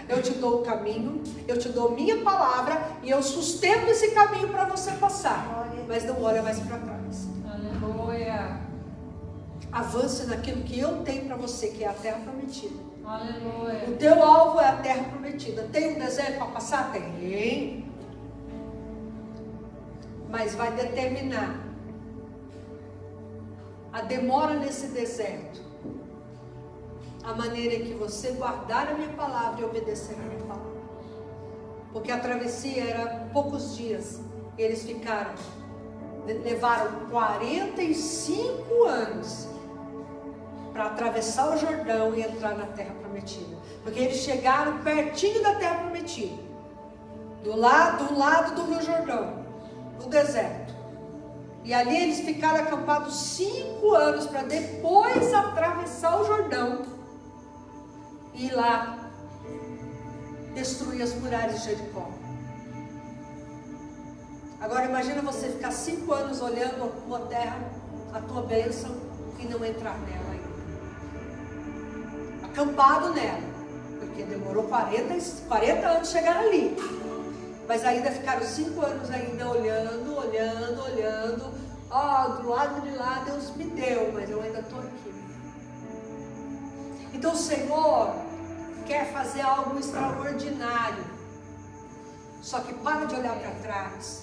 Speaker 5: eu te dou o caminho, eu te dou minha palavra, e eu sustento esse caminho para você passar, mas não olha mais para trás.
Speaker 2: Aleluia.
Speaker 5: Avance naquilo que eu tenho para você, que é a terra prometida.
Speaker 2: Aleluia.
Speaker 5: O teu alvo é a terra prometida. Tem um deserto para passar? Tem. Mas vai determinar a demora nesse deserto, a maneira em que você guardar a minha palavra e obedecer a minha palavra. Porque a travessia era poucos dias. Eles levaram 45 anos para atravessar o Jordão e entrar na terra prometida. Porque eles chegaram pertinho da terra prometida, do lado do Rio Jordão, no deserto. E ali eles ficaram acampados 5 anos para depois atravessar o Jordão e ir lá destruir as muralhas de Jericó. Agora imagina você ficar 5 anos olhando a tua terra, a tua bênção, e não entrar nela ainda. Acampado nela, porque demorou 40 anos chegar ali. Mas ainda ficaram 5 anos ainda olhando. Do lado de lá Deus me deu, mas eu ainda estou aqui. Então o Senhor quer fazer algo extraordinário. Só que para de olhar para trás.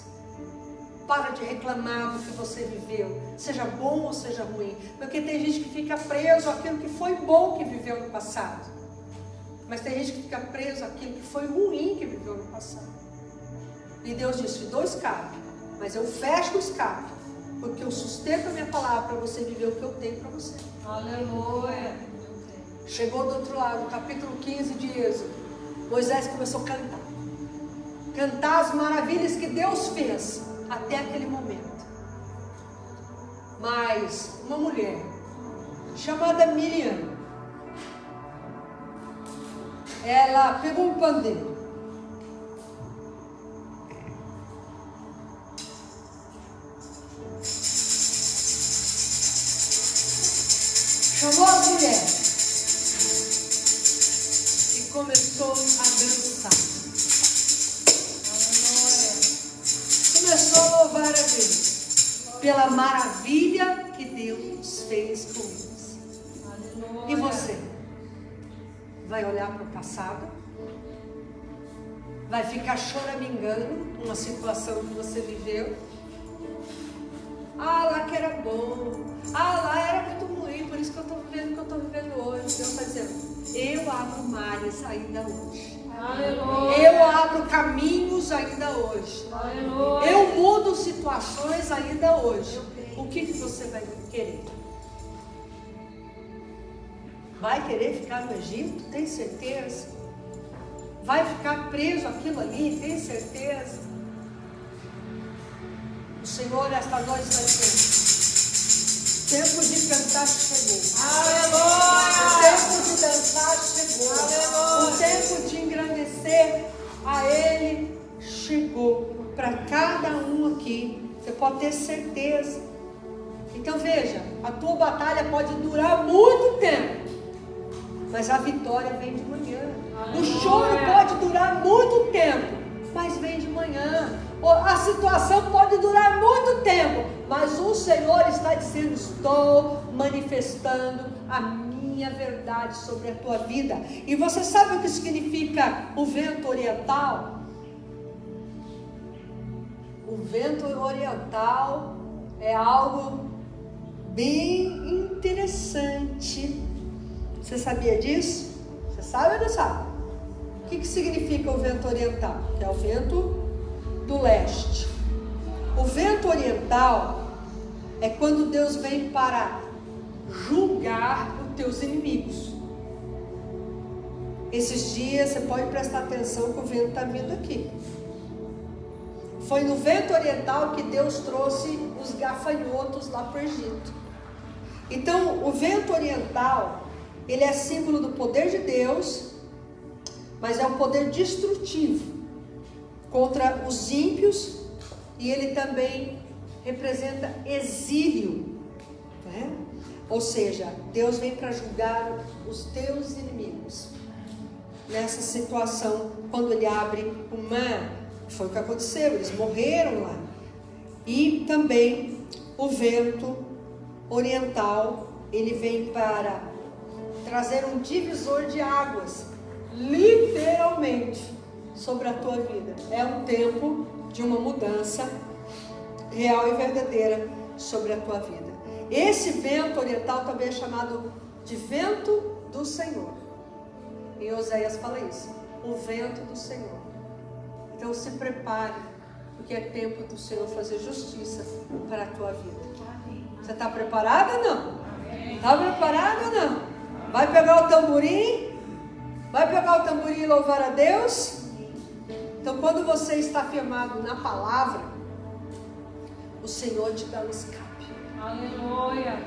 Speaker 5: Para de reclamar do que você viveu, seja bom ou seja ruim. Porque tem gente que fica preso àquilo que foi bom que viveu no passado. Mas tem gente que fica preso àquilo que foi ruim que viveu no passado. E Deus disse: te dou escape, mas eu fecho o escape, porque eu sustento a minha palavra para você viver o que eu tenho para você.
Speaker 2: Aleluia.
Speaker 5: Chegou do outro lado, capítulo 15 de Êxodo. Moisés começou a cantar. Cantar as maravilhas que Deus fez até aquele momento. Mas uma mulher chamada Miriam, ela pegou um pandeiro, chamou as mulheres e começou a dançar. Começou a louvar a Deus pela maravilha que Deus fez com eles.
Speaker 2: Aleluia.
Speaker 5: E você? Vai olhar para o passado? Vai ficar choramingando uma situação que você viveu? Ah, lá que era bom. Ah, lá era muito ruim, por isso que eu estou vivendo o que eu estou vivendo hoje. Deus está dizendo: eu abro mares ainda hoje.
Speaker 2: Aleluia.
Speaker 5: Eu abro caminhos ainda hoje.
Speaker 2: Aleluia.
Speaker 5: Eu mudo situações ainda hoje. O que você vai querer? Vai querer ficar no Egito? Tem certeza? Vai ficar preso aquilo ali? Tem certeza? O Senhor esta noite vai dizer: tempo de cantar chegou.
Speaker 2: Aleluia.
Speaker 5: O tempo de dançar chegou.
Speaker 2: Aleluia.
Speaker 5: O tempo de engrandecer a Ele chegou. Para cada um aqui, você pode ter certeza. Então veja, a tua batalha pode durar muito tempo, mas a vitória vem de manhã. O choro pode durar muito tempo, mas vem de manhã. A situação pode durar muito tempo, mas o Senhor está dizendo: estou manifestando a minha verdade sobre a tua vida. E você sabe o que significa o vento oriental? O vento oriental é algo bem interessante. Você sabia disso? Você sabe ou não sabe? O que significa o vento oriental? Que é o vento do leste. O vento oriental é quando Deus vem para julgar os teus inimigos. Esses dias você pode prestar atenção que o vento está vindo aqui. Foi no vento oriental que Deus trouxe os gafanhotos lá para o Egito. Então, o vento oriental, ele é símbolo do poder de Deus, mas é um poder destrutivo contra os ímpios, e ele também representa exílio, né? Ou seja, Deus vem para julgar os teus inimigos. Nessa situação, quando ele abre o mar, foi o que aconteceu, eles morreram lá. E também o vento oriental, ele vem para trazer um divisor de águas, literalmente, sobre a tua vida. É um tempo de uma mudança real e verdadeira sobre a tua vida. Esse vento oriental também é chamado de vento do Senhor. Em Oséias fala isso, o vento do Senhor. Então se prepare, porque é tempo do Senhor fazer justiça para a tua vida. Você está preparado ou não? Está preparado ou não? Vai pegar o tamborim? Vai pegar o tamborim e louvar a Deus? Então, quando você está firmado na palavra, o Senhor te dá um escape.
Speaker 2: Aleluia.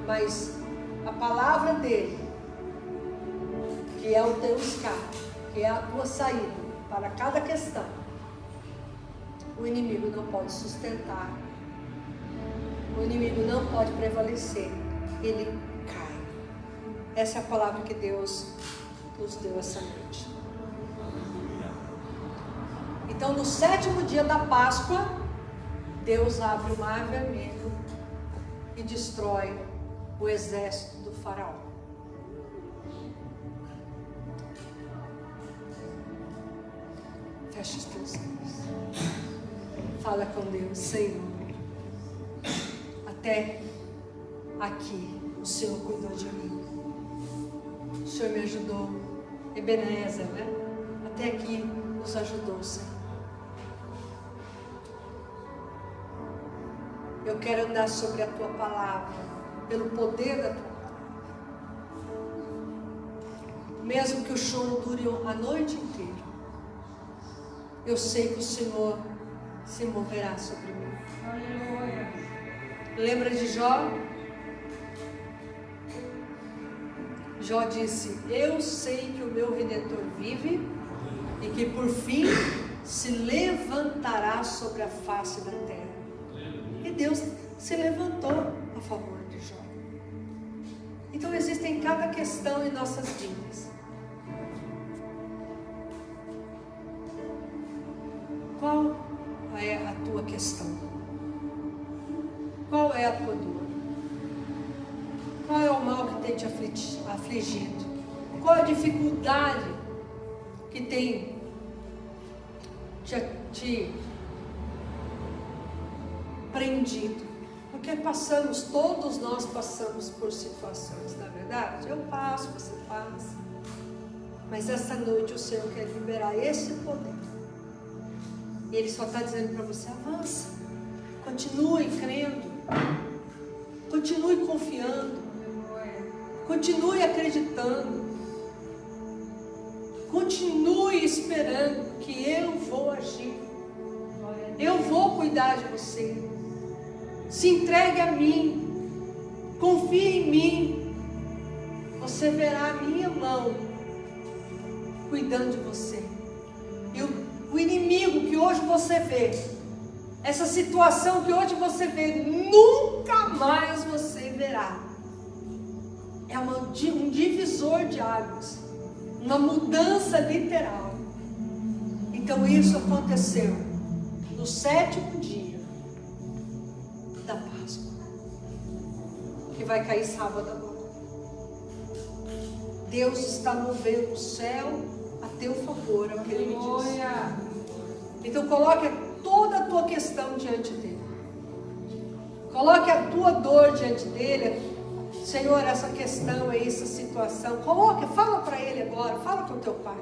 Speaker 5: Mas a palavra dele, que é o teu escape, que é a tua saída para cada questão, o inimigo não pode sustentar, o inimigo não pode prevalecer, ele cai. Essa é a palavra que Deus nos deu essa noite. Então, no 7º dia da Páscoa, Deus abre o mar vermelho e destrói o exército do faraó. Feche os teus olhos. Fala com Deus: Senhor, até aqui o Senhor cuidou de mim. O Senhor me ajudou. Ebenezer, né? Até aqui nos ajudou, Senhor. Eu quero andar sobre a tua palavra, pelo poder da tua palavra. Mesmo que o choro dure a noite inteira, eu sei que o Senhor se moverá sobre mim.
Speaker 2: Aleluia.
Speaker 5: Lembra de Jó? Jó disse: eu sei que o meu Redentor vive e que por fim se levantará sobre a face da terra. E Deus se levantou a favor de Jó. Então existem cada questão em nossas vidas. Qual é a tua questão? Qual é a tua dor? Qual é o mal que tem te afligido? Qual é a dificuldade que tem te prendido? Porque todos nós passamos por situações, na verdade. Eu passo, você passa. Mas essa noite o Senhor quer liberar esse poder. E Ele só está dizendo para você: avança, continue crendo, continue confiando, continue acreditando, continue esperando que eu vou agir, eu vou cuidar de você. Se entregue a mim, confie em mim, você verá a minha mão cuidando de você. E o inimigo que hoje você vê, essa situação que hoje você vê, nunca mais você verá. É um divisor de águas, uma mudança literal. Então isso aconteceu no 7º dia da Páscoa, que vai cair sábado agora. Deus está movendo o céu a teu favor, é o que Ele me disse. Então coloque toda a tua questão diante dele. Coloque a tua dor diante dele. Senhor, essa questão é essa situação. Coloque, fala para ele agora, fala com o teu pai.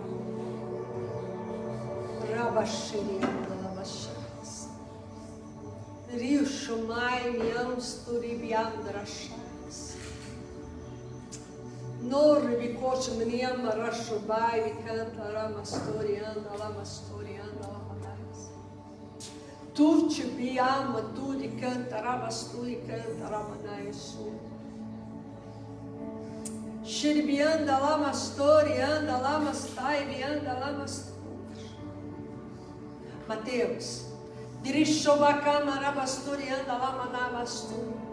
Speaker 5: Tu te biama, tu de cantarabas, tu de cantarabanaes. Shiribianda lá mastori, anda lá mastai, anda lá mastori. Mateus, dirishobakamarabasturi, anda lá manabasturi.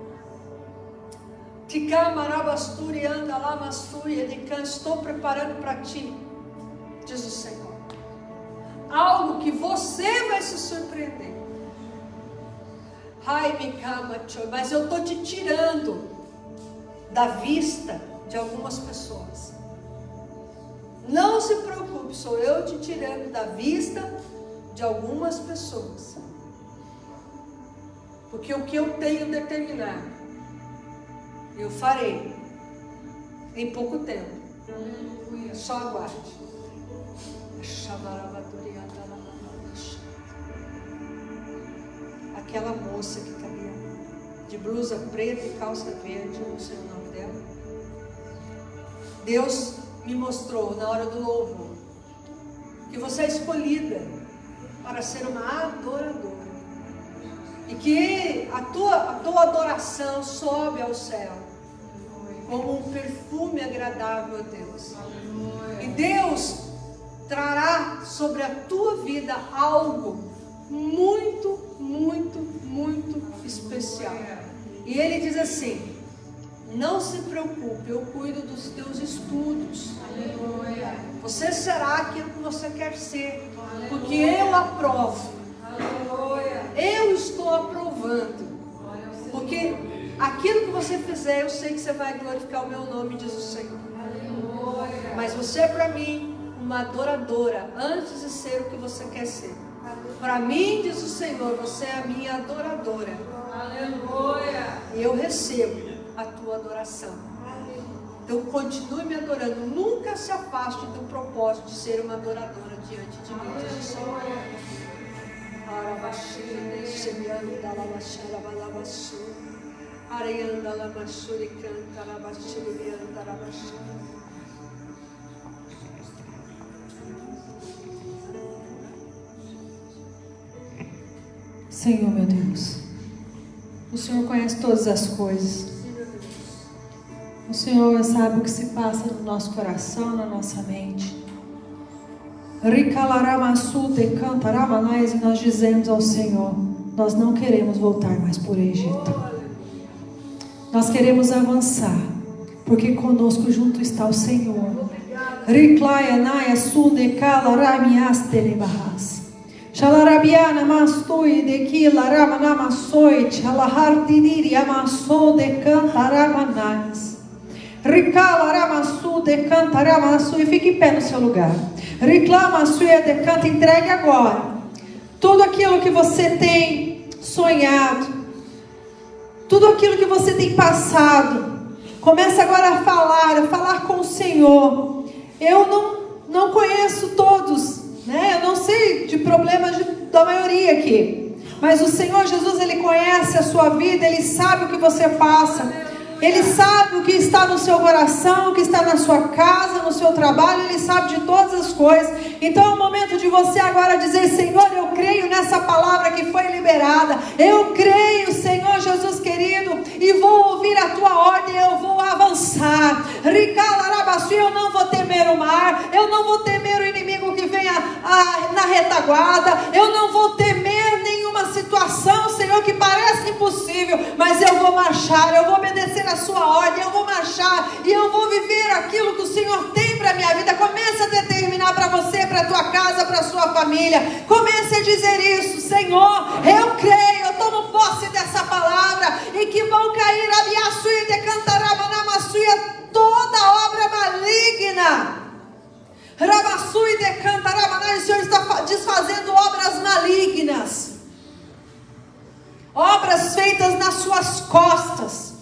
Speaker 5: Tikamarabasturi, anda lá masturi, edican, estou preparando para ti, diz o Senhor. Algo que você vai se surpreender. Mas eu estou te tirando da vista de algumas pessoas. Não se preocupe, sou eu te tirando da vista de algumas pessoas. Porque o que eu tenho determinado, eu farei em pouco tempo. Só aguarde. Aquela moça que está ali, de blusa preta e calça verde, não sei o nome dela. Deus me mostrou na hora do louvor que você é escolhida para ser uma adoradora. E que a tua adoração sobe ao céu como um perfume agradável a Deus. E Deus trará sobre a tua vida algo muito, muito, muito especial. E Ele diz assim: não se preocupe, eu cuido dos teus estudos. Você será aquilo que você quer ser, porque eu aprovo. Eu estou aprovando, porque aquilo que você fizer, eu sei que você vai glorificar o meu nome, diz o Senhor. Mas você é para mim uma adoradora antes de ser o que você quer ser. Para mim, diz o Senhor, você é a minha adoradora. E eu recebo a tua adoração. Então continue me adorando. Nunca se afaste do propósito de ser uma adoradora diante de mim, diz o Senhor.
Speaker 3: Senhor, meu Deus, o Senhor conhece todas as coisas. O Senhor sabe o que se passa no nosso coração, na nossa mente. E nós dizemos ao Senhor: nós não queremos voltar mais por Egito. Nós queremos avançar, porque conosco junto está o Senhor. Shalarabiana mastui de kilarama masoit, halahartiri amaso de cantaramanais. Ricalaramasu de cantaramasu, e fique em pé no seu lugar. Reclama sua de canta, entregue agora tudo aquilo que você tem sonhado, tudo aquilo que você tem passado. Começa agora a falar com o Senhor. Eu não conheço todos, né? Eu não sei de problemas da maioria aqui, mas o Senhor Jesus, Ele conhece a sua vida, Ele sabe o que você passa, Ele sabe o que está no seu coração, o que está na sua casa, no seu trabalho, Ele sabe de todas as coisas. Então é o momento de você agora dizer: Senhor, eu creio nessa palavra que foi liberada, eu creio, Senhor Jesus querido, e vou ouvir a tua ordem, eu vou avançar. Eu não vou temer o mar, eu não vou temer o inimigo que venha na retaguarda, eu não vou temer nenhuma situação, Senhor, que parece impossível, mas eu vou marchar, eu vou obedecer a sua ordem, eu vou marchar e eu vou viver aquilo que o Senhor tem para a minha vida. Comece a determinar para você, para a tua casa, para a sua família. Comece a dizer isso: Senhor, eu creio, eu tomo posse dessa palavra, e que vão cair a biaçuia de cantarabanamassuia, toda obra maligna. Rabassui de cantarabana, o Senhor está desfazendo obras malignas, obras feitas nas suas costas,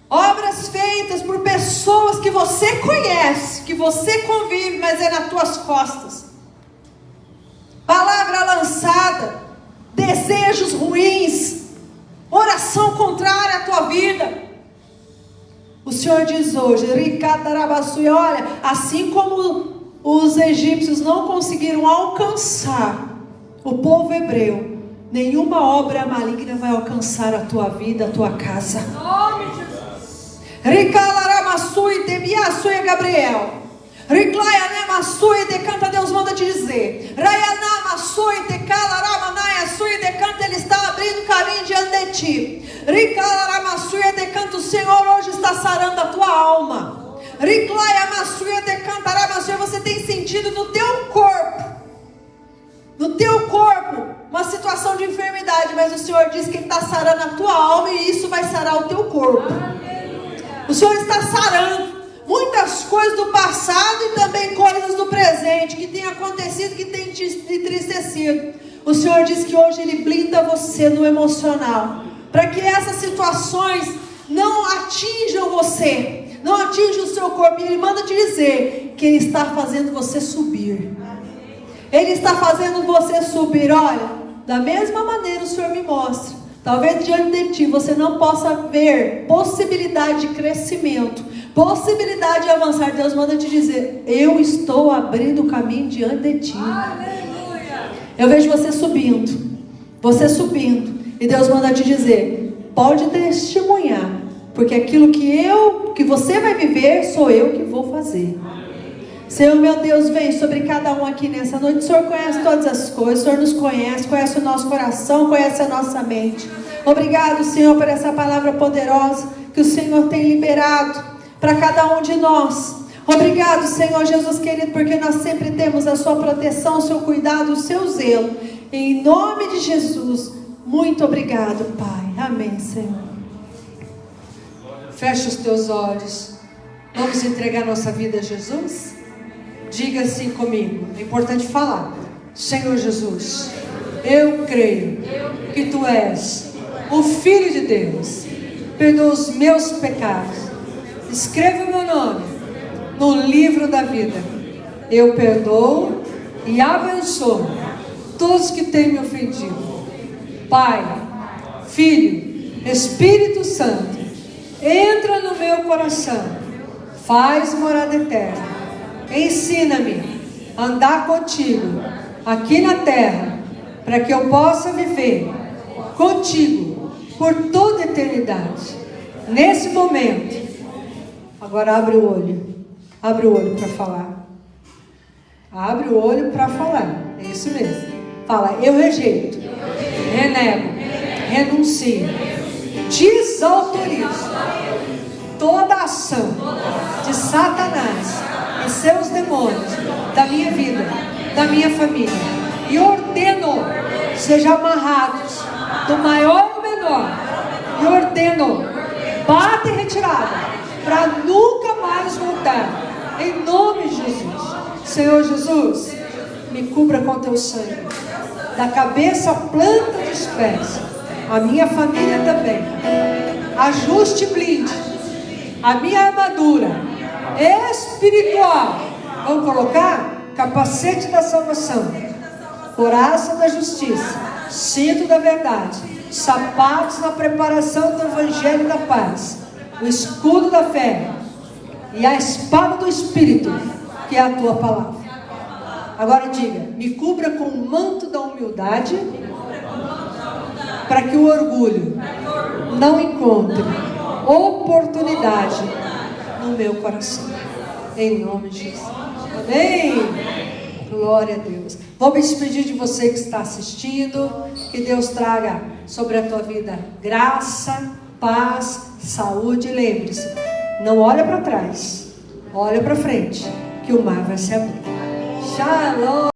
Speaker 3: obras feitas por pessoas que você conhece, que você convive, mas é nas tuas costas. Palavra lançada, desejos ruins, oração contrária à tua vida. O Senhor diz hoje: olha, assim como os egípcios não conseguiram alcançar o povo hebreu, nenhuma obra maligna vai alcançar a tua vida, a tua casa.
Speaker 2: Nome de Jesus.
Speaker 5: Gabriel. Riclaia nemassui de canta, Deus manda te dizer. Raianamassui de calaramanaya sui de canta, Ele está abrindo caminho diante de ti. Ricalaramasui de canta, o Senhor hoje está sarando a tua alma. Riclaia massui de cantaramassui, você tem sentido no teu corpo, uma situação de enfermidade, mas o Senhor diz que Ele está sarando a tua alma, e isso vai sarar o teu corpo. O Senhor está sarando muitas coisas do passado e também coisas do presente que tem acontecido, que tem te entristecido. O Senhor diz que hoje Ele blinda você no emocional, para que essas situações não atinjam você, não atinjam o seu corpo. E Ele manda te dizer que Ele está fazendo você subir. Ele está fazendo você subir. Olha, da mesma maneira o Senhor me mostra, talvez diante de ti você não possa ver possibilidade de crescimento, possibilidade de avançar. Deus manda te dizer: eu estou abrindo o caminho diante de ti.
Speaker 2: Aleluia.
Speaker 5: Eu vejo você subindo, e Deus manda te dizer: pode testemunhar, porque aquilo que você vai viver, sou eu que vou fazer. Senhor meu Deus, vem sobre cada um aqui nessa noite. O Senhor conhece todas as coisas, o Senhor nos conhece o nosso coração, conhece a nossa mente. Obrigado, Senhor, por essa palavra poderosa que o Senhor tem liberado para cada um de nós. Obrigado, Senhor Jesus querido, porque nós sempre temos a sua proteção, o seu cuidado, o seu zelo. Em nome de Jesus, muito obrigado, Pai. Amém, Senhor. Fecha os teus olhos. Vamos entregar nossa vida a Jesus? Diga assim comigo, é importante falar: Senhor Jesus, eu creio que Tu és o Filho de Deus. Perdoa os meus pecados, escreva o meu nome no livro da vida. Eu perdoo e abençoo todos que têm me ofendido. Pai, Filho, Espírito Santo, entra no meu coração, faz morada eterna. Ensina-me a andar contigo aqui na terra, para que eu possa viver contigo por toda a eternidade. Nesse momento, agora abre o olho para falar. Abre o olho para falar, é isso mesmo. Fala: eu rejeito, renego, renuncio, desautorizo toda ação de Satanás e seus demônios da minha vida, da minha família, e ordeno sejam amarrados do maior ao menor, e ordeno bata e retirada para nunca mais voltar, em nome de Jesus. Senhor Jesus, me cubra com teu sangue, da cabeça à planta dos pés, a minha família também. Ajuste e blinde a minha armadura espiritual. Vamos colocar? Capacete da salvação, couraça da justiça, cinto da verdade, sapatos na preparação do evangelho da paz, o escudo da fé e a espada do Espírito, que é a tua palavra. Agora diga: me cubra com o manto da humildade, para que o orgulho não encontre oportunidade no meu coração. Em nome de Jesus. Amém. Glória a Deus. Vou me despedir de você que está assistindo. Que Deus traga sobre a tua vida graça, paz, saúde. Lembre-se, não olha para trás, olha para frente, que o mar vai se abrir. Shalom.